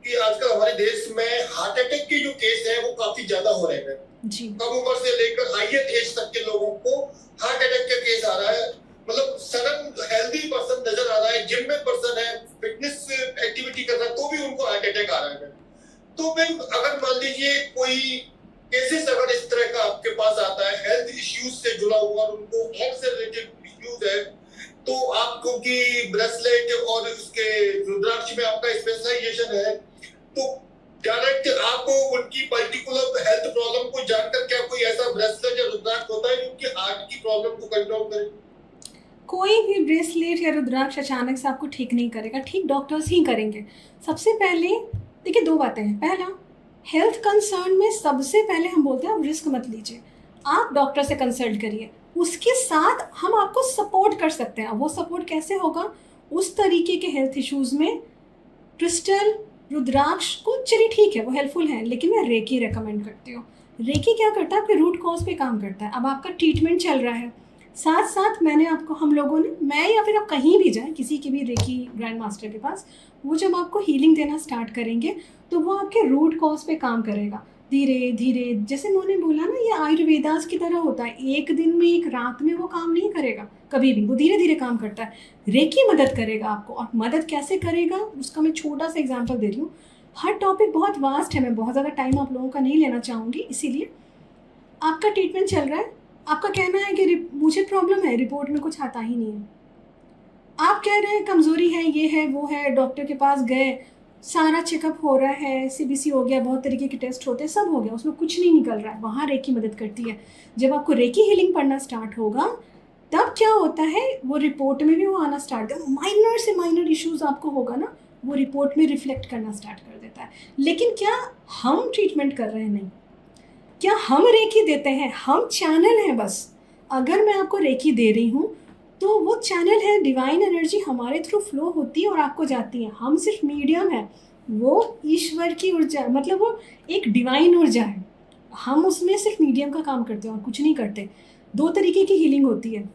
कि आजकल हमारे देश में हार्ट अटैक के जो केस है वो काफी ज्यादा हो रहे हैं जी, कम उम्र से लेकर हाईएस्ट एज तक के लोगों को हार्ट अटैक का केस आ रहा है। मतलब सडन हेल्दी पर्सन नजर आ रहा है, जिम में पर्सन है, फिटनेस एक्टिविटी कर रहा है, तो भी उनको हार्ट अटैक आ रहा है। तो मैम अगर मान लीजिए कोई केसेस अगर इस तरह का आपके पास आता है हेल्थ इश्यूज से जुड़ा हुआ और उनको हार्ट से रिलेटेड इश्यूज है, तो आपको की ब्रेसलेट और उसके रुद्राक्ष में आपका स्पेशलाइजेशन है, तो डायरेक्ट आपको उनकी पर्टिकुलर हेल्थ प्रॉब्लम को जानकर क्या कोई ऐसा ब्रेसलेट या रुद्राक्ष होता है जो उनकी हार्ट की प्रॉब्लम को कंट्रोल करे? कोई भी ब्रेसलेट या रुद्राक्ष अचानक से आपको ठीक नहीं करेगा, ठीक डॉक्टर्स ही करेंगे। सबसे पहले देखिए 2 बातें हैं। पहला, हेल्थ कंसर्न में सबसे पहले हम बोलते हैं आप रिस्क मत लीजिए, आप डॉक्टर से कंसल्ट करिए। उसके साथ हम आपको सपोर्ट कर सकते हैं। वो सपोर्ट कैसे होगा? उस तरीके के हेल्थ इश्यूज़ में क्रिस्टल, रुद्राक्ष को, चलिए ठीक है वो हेल्पफुल है, लेकिन मैं रेकी रेकमेंड करती हूँ। रेकी क्या करता है? आपके रूट कॉज पे काम करता है। अब आपका ट्रीटमेंट चल रहा है, साथ साथ मैंने आपको, हम लोगों ने, मैं या फिर आप कहीं भी जाएं किसी के भी रेकी ग्रैंड मास्टर के पास, वो जब आपको हीलिंग देना स्टार्ट करेंगे तो वो आपके रूट कॉज पे काम करेगा धीरे धीरे। जैसे मैंने बोला ना, ये आयुर्वेदास की तरह होता है, एक दिन में एक रात में वो काम नहीं करेगा कभी भी, वो धीरे धीरे काम करता है। रेकी मदद करेगा आपको, और मदद कैसे करेगा उसका मैं छोटा सा एग्जाम्पल दे रही हूँ। हर टॉपिक बहुत वास्ट है, मैं बहुत ज़्यादा टाइम आप लोगों का नहीं लेना चाहूँगी। इसीलिए आपका ट्रीटमेंट चल रहा है, आपका कहना है कि मुझे प्रॉब्लम है, रिपोर्ट में कुछ आता ही नहीं है, आप कह रहे हैं कमज़ोरी है, ये है वो है, डॉक्टर के पास गए, सारा चेकअप हो रहा है, सीबीसी हो गया, बहुत तरीके के टेस्ट होते हैं, सब हो गया, उसमें कुछ नहीं निकल रहा है, वहाँ रेकी मदद करती है। जब आपको रेकी हीलिंग पढ़ना स्टार्ट होगा तब क्या होता है, वो रिपोर्ट में भी वो आना स्टार्ट कर, माइनर से माइनर इश्यूज आपको होगा ना, वो रिपोर्ट में रिफ्लेक्ट करना स्टार्ट कर देता है। लेकिन क्या हम ट्रीटमेंट कर रहे हैं? नहीं। क्या हम रेकी देते हैं? हम चैनल हैं बस। अगर मैं आपको रेकी दे रही हूँ तो वो चैनल है, डिवाइन एनर्जी हमारे थ्रू फ्लो होती है और आपको जाती है, हम सिर्फ मीडियम है। वो ईश्वर की ऊर्जा, मतलब वो एक डिवाइन ऊर्जा है, हम उसमें सिर्फ मीडियम का काम करते हैं और कुछ नहीं करते। 2 तरीके की हीलिंग होती है,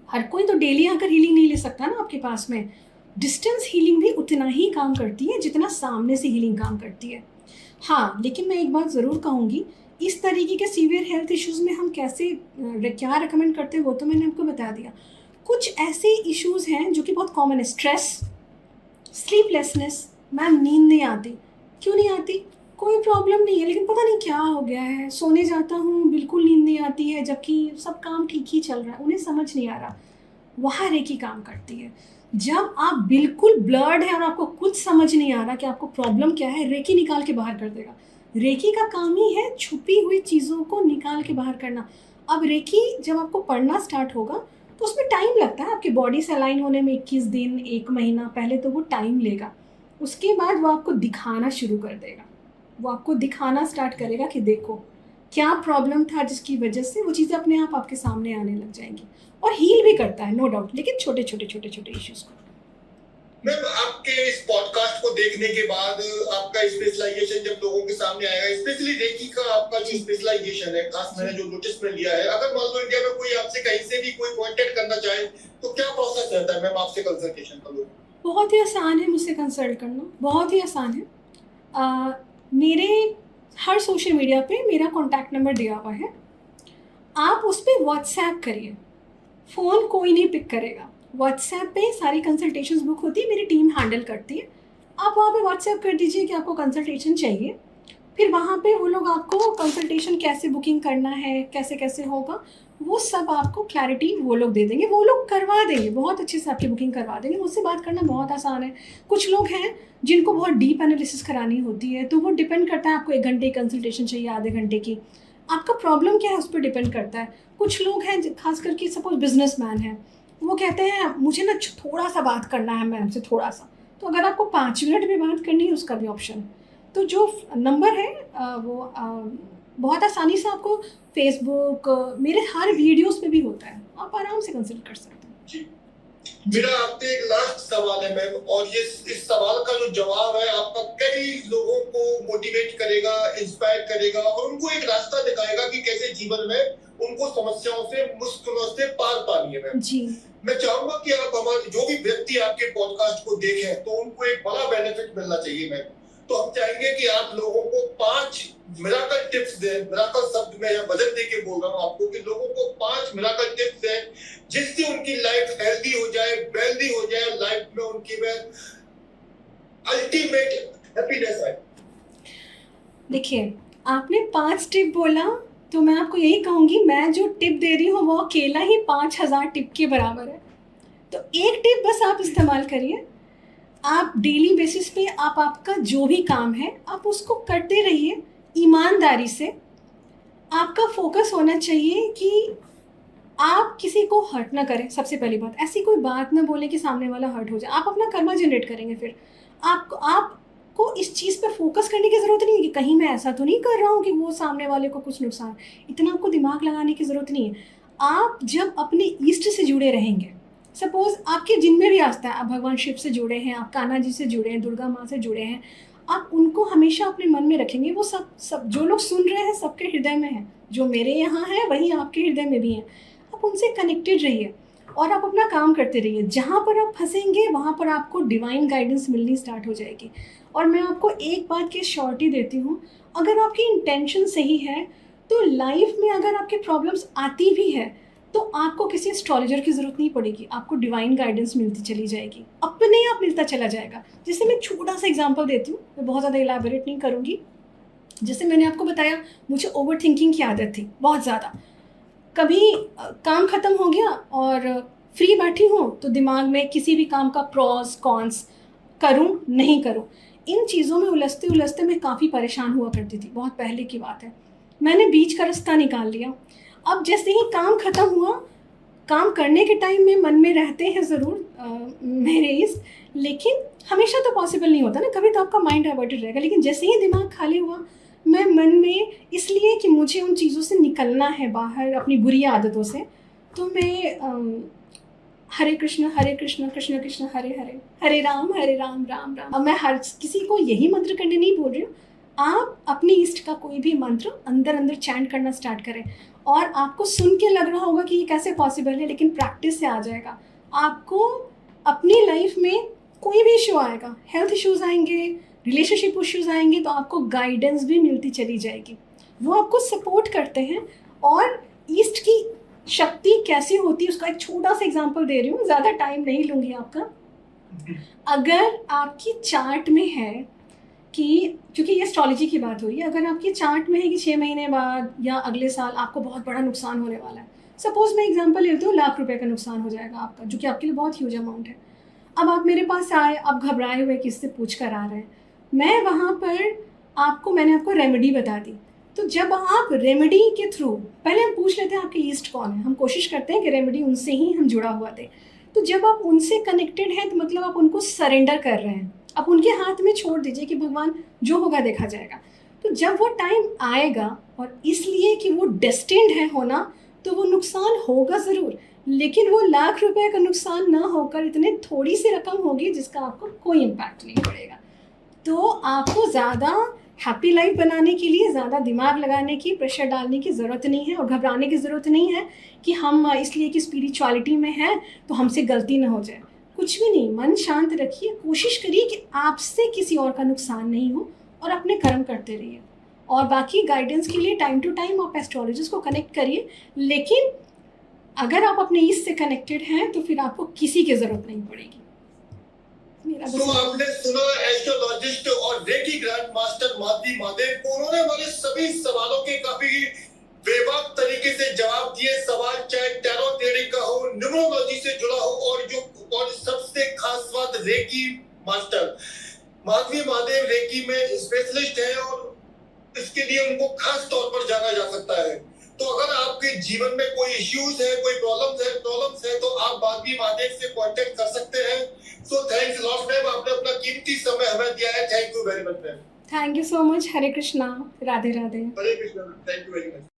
हर कोई तो डेली आकर हीलिंग नहीं ले सकता ना आपके पास में। डिस्टेंस हीलिंग भी उतना ही काम करती है जितना सामने से हीलिंग काम करती है। हाँ, लेकिन मैं एक बात ज़रूर कहूँगी, इस तरीके के सीवियर हेल्थ इश्यूज़ में हम कैसे क्या रिकमेंड करते हैं वो तो मैंने आपको बता दिया। कुछ ऐसे इश्यूज़ हैं जो कि बहुत कॉमन है, स्ट्रेस, स्लीपलेसनेस, मैम नींद नहीं आती, क्यों नहीं आती? कोई प्रॉब्लम नहीं है, लेकिन पता नहीं क्या हो गया है, सोने जाता हूँ बिल्कुल नींद नहीं आती है, जबकि सब काम ठीक ही चल रहा है, उन्हें समझ नहीं आ रहा, वहाँ रेकी काम करती है। जब आप बिल्कुल ब्लर्ड है और आपको कुछ समझ नहीं आ रहा कि आपको प्रॉब्लम क्या है, रेकी निकाल के बाहर कर देगा। रेकी का काम ही है छुपी हुई चीज़ों को निकाल के बाहर करना। अब रेकी जब आपको पढ़ना स्टार्ट होगा तो उसमें टाइम लगता है, आपकी बॉडी से अलाइन होने में 21 दिन 1 महीना पहले तो वो टाइम लेगा। उसके बाद वो आपको दिखाना शुरू कर देगा, वो आपको दिखाना स्टार्ट करेगा कि देखो क्या प्रॉब्लम था जिसकी वजह से वो चीज़ें अपने आप आपके सामने आने लग जाएंगी। और हील भी करता है, नो डाउट, लेकिन छोटे छोटे इश्यूज़ को। मैम, आपके इस पॉडकास्ट को देखने के बाद आपका स्पेशलाइजेशन जब लोगों के सामने आएगा, स्पेशली रेकी का आपका जो स्पेशलाइजेशन है, खास मैंने जो नोटिस में लिया है, अगर मान लो इंडिया में कोई आपसे कहीं से भी कोई कांटेक्ट करना चाहे तो क्या प्रोसेस रहता है मैम आपसे कंसल्टेशन का? बहुत ही आसान है मुझसे कंसल्ट करना, बहुत ही आसान है। मेरे हर सोशल मीडिया पे मेरा कॉन्टैक्ट नंबर दिया हुआ है, आप उस पर व्हाट्सएप करिए, फ़ोन कोई नहीं पिक करेगा, व्हाट्सएप पे सारी कंसल्टेशंस बुक होती है, मेरी टीम हैंडल करती है। आप वहाँ पे व्हाट्सएप कर दीजिए कि आपको कंसल्टेशन चाहिए, फिर वहाँ पे वो लोग आपको कंसल्टेशन कैसे बुकिंग करना है, कैसे कैसे होगा, वो सब आपको क्लैरिटी वो लोग दे देंगे, वो लोग करवा देंगे, बहुत अच्छे से आपकी बुकिंग करवा देंगे। मुझसे बात करना बहुत आसान है। कुछ लोग हैं जिनको बहुत डीप एनालिसिस करानी होती है, तो वो डिपेंड करता है, आपको 1 घंटे की कंसल्टेशन चाहिए, आधे घंटे की, आपका प्रॉब्लम क्या है उस पर डिपेंड करता है। कुछ लोग हैं खास करके सपोज बिजनेसमैन हैं, वो कहते हैं मुझे ना थोड़ा सा बात करना है मैम से, थोड़ा सा, तो अगर आपको 5 मिनट में बात करनी है उसका भी ऑप्शन है। तो जो नंबर है वो बहुत आसानी से आपको फेसबुक, मेरे हर वीडियोस पे भी होता है, आप आराम से कंसल्ट कर सकते हैं। जी, मेरा आपसे एक लास्ट सवाल है मैम, और ये इस सवाल का जो जवाब है आपका कई लोगों को मोटिवेट करेगा, इंस्पायर करेगा और उनको एक रास्ता दिखाएगा कि कैसे जीवन में उनको समस्याओं से, मुश्किलों से पार पानी है मैम। जी, मैं चाहूंगा कि आप हमारे जो भी व्यक्ति आपके पॉडकास्ट को देखें तो उनको एक बड़ा बेनिफिट मिलना चाहिए मैम, तो हम चाहेंगे कि आप लोगों को 5 मिराकल टिप्स दें। मिराकल शब्द में यहाँ बदल दे के बोल रहा हूँ आपको कि लोगों को 5 मिराकल टिप्स दें जिससे उनकी लाइफ हेल्दी हो जाए, वेल्दी हो जाए, लाइफ में उनकी में अल्टीमेट हैप्पीनेस आए। देखिए आपने 5 टिप बोला, तो मैं आपको यही कहूँगी, मैं जो टिप दे रही हूँ वो अकेला ही 5000 टिप के बराबर है। तो एक टिप बस आप इस्तेमाल करिए, आप डेली बेसिस पे आप आपका जो भी काम है आप उसको करते रहिए ईमानदारी से। आपका फोकस होना चाहिए कि आप किसी को हर्ट ना करें। सबसे पहली बात, ऐसी कोई बात ना बोलें कि सामने वाला हर्ट हो जाए, आप अपना कर्मा जनरेट करेंगे। फिर आपको इस चीज़ पे फोकस करने की ज़रूरत नहीं है कि कहीं मैं ऐसा तो नहीं कर रहा हूँ कि वो सामने वाले को कुछ नुकसान, इतना आपको दिमाग लगाने की ज़रूरत नहीं है। आप जब अपने ईष्ट से जुड़े रहेंगे, सपोज आपके जिनमें भी आस्था है, आप भगवान शिव से जुड़े हैं, आप कान्हा जी से जुड़े हैं, दुर्गा माँ से जुड़े हैं, आप उनको हमेशा अपने मन में रखेंगे। वो सब जो लोग सुन रहे हैं सबके हृदय में है, जो मेरे यहाँ है वही आपके हृदय में भी है। आप आप उनसे कनेक्टेड रहिए और आप अपना काम करते रहिए। जहाँ पर आप फंसेंगे वहाँ पर आपको डिवाइन गाइडेंस मिलनी स्टार्ट हो जाएगी। और मैं आपको एक बात की श्योरिटी देती हूँ, अगर आपकी इंटेंशन सही है तो लाइफ में अगर आपके प्रॉब्लम्स आती भी है तो आपको किसी एस्ट्रोलॉजर की ज़रूरत नहीं पड़ेगी, आपको डिवाइन गाइडेंस मिलती चली जाएगी, अपने आप मिलता चला जाएगा। जैसे मैं छोटा सा एग्जांपल देती हूँ, मैं बहुत ज़्यादा इलैबोरेट नहीं करूँगी। जैसे मैंने आपको बताया, मुझे ओवर थिंकिंग की आदत थी बहुत ज़्यादा। कभी काम ख़त्म हो गया और फ्री बैठी हूँ तो दिमाग में किसी भी काम का प्रॉस कॉन्स, करूँ नहीं करूँ, इन चीज़ों में उलझते उलझते मैं काफ़ी परेशान हुआ करती थी। बहुत पहले की बात है, मैंने बीच का रास्ता निकाल लिया। अब जैसे ही काम ख़त्म हुआ, काम करने के टाइम में मन में रहते हैं ज़रूर मेरे इस, लेकिन हमेशा तो पॉसिबल नहीं होता ना, कभी तो आपका माइंड डाइवर्टेड रहेगा। लेकिन जैसे ही दिमाग खाली हुआ, मैं मन में, इसलिए कि मुझे उन चीज़ों से निकलना है बाहर, अपनी बुरी आदतों से, तो मैं हरे कृष्ण कृष्ण कृष्ण हरे हरे, हरे राम राम राम। अब मैं हर किसी को यही मंत्र करने नहीं बोल रही हूँ, आप अपनी इष्ट का कोई भी मंत्र अंदर अंदर चैंट करना स्टार्ट करें। और आपको सुन के लग रहा होगा कि ये कैसे पॉसिबल है, लेकिन प्रैक्टिस से आ जाएगा। आपको अपनी लाइफ में कोई भी इशू आएगा, हेल्थ इश्यूज आएंगे, रिलेशनशिप इश्यूज आएंगे, तो आपको गाइडेंस भी मिलती चली जाएगी। वो आपको सपोर्ट करते हैं। और ईस्ट की शक्ति कैसी होती है उसका एक छोटा सा एग्जांपल दे रही हूँ, ज़्यादा टाइम नहीं लूँगी आपका। अगर आपकी चार्ट में है कि, क्योंकि ये एस्ट्रोलॉजी की बात हो रही है, अगर आपकी चार्ट में है कि 6 महीने बाद या अगले साल आपको बहुत बड़ा नुकसान होने वाला है, सपोज मैं एग्जांपल लेती हूँ, ₹1,00,000 का नुकसान हो जाएगा आपका, जो कि आपके लिए बहुत ह्यूज अमाउंट है। अब आप मेरे पास आए, आप घबराए हुए किससे पूछ कर आ रहे हैं, मैं वहाँ पर मैंने आपको रेमेडी बता दी। तो जब आप रेमेडी के थ्रू, पहले हम पूछ लेते हैं आपके ईस्ट कौन है, हम कोशिश करते हैं कि रेमेडी उनसे ही हम जुड़ा हुआ दे। तो जब आप उनसे कनेक्टेड हैं तो मतलब आप उनको सरेंडर कर रहे हैं, आप उनके हाथ में छोड़ दीजिए कि भगवान जो होगा देखा जाएगा। तो जब वो टाइम आएगा, और इसलिए कि वो डेस्टिन्ड है होना, तो वो नुकसान होगा ज़रूर, लेकिन वो ₹1,00,000 का नुकसान ना होकर इतने थोड़ी सी रकम होगी जिसका आपको कोई इम्पैक्ट नहीं पड़ेगा। तो आपको ज़्यादा हैप्पी लाइफ बनाने के लिए ज़्यादा दिमाग लगाने की, प्रेशर डालने की ज़रूरत नहीं है, और घबराने की ज़रूरत नहीं है कि हम इसलिए कि स्पिरिचुअलिटी में हैं तो हमसे गलती ना हो जाए। कुछ भी नहीं, मन शांत रखिए, कोशिश करिए कि आपसे किसी और का नुकसान नहीं हो, और अपने कर्म करते रहिए। और बाकी गाइडेंस के लिए टाइम टू टाइम आप एस्ट्रोलॉजिस्ट को कनेक्ट करिए, लेकिन अगर आप अपने ईस्ट से कनेक्टेड हैं तो फिर आपको किसी की ज़रूरत नहीं पड़ेगी। तो आपने सुना एस्ट्रोलॉजिस्ट और reiki grand master Madhavi Mahadev को, उन्होंने हमारे सभी सवालों के काफी बेबाक तरीके से जवाब दिए। सवाल चाहे टैरो थ्योरी का हो, न्यूमरोलॉजी से जुड़ा हो, और सबसे खास बात Reiki master Madhavi Mahadev Reiki में स्पेशलिस्ट है, और इसके लिए उनको खास तौर पर जाना जा सकता है। तो अगर आपके जीवन में कोई इश्यूज है, कोई प्रॉब्लम्स है, तो आप माधवी महादेव से कांटेक्ट कर सकते हैं। सो थैंक्स लॉट मैम, आपने अपना कीमती समय हमें दिया है। Thank you very much ma'am. Thank you so much. Hare Krishna, Radhe Radhe. Hare Krishna, thank you very much.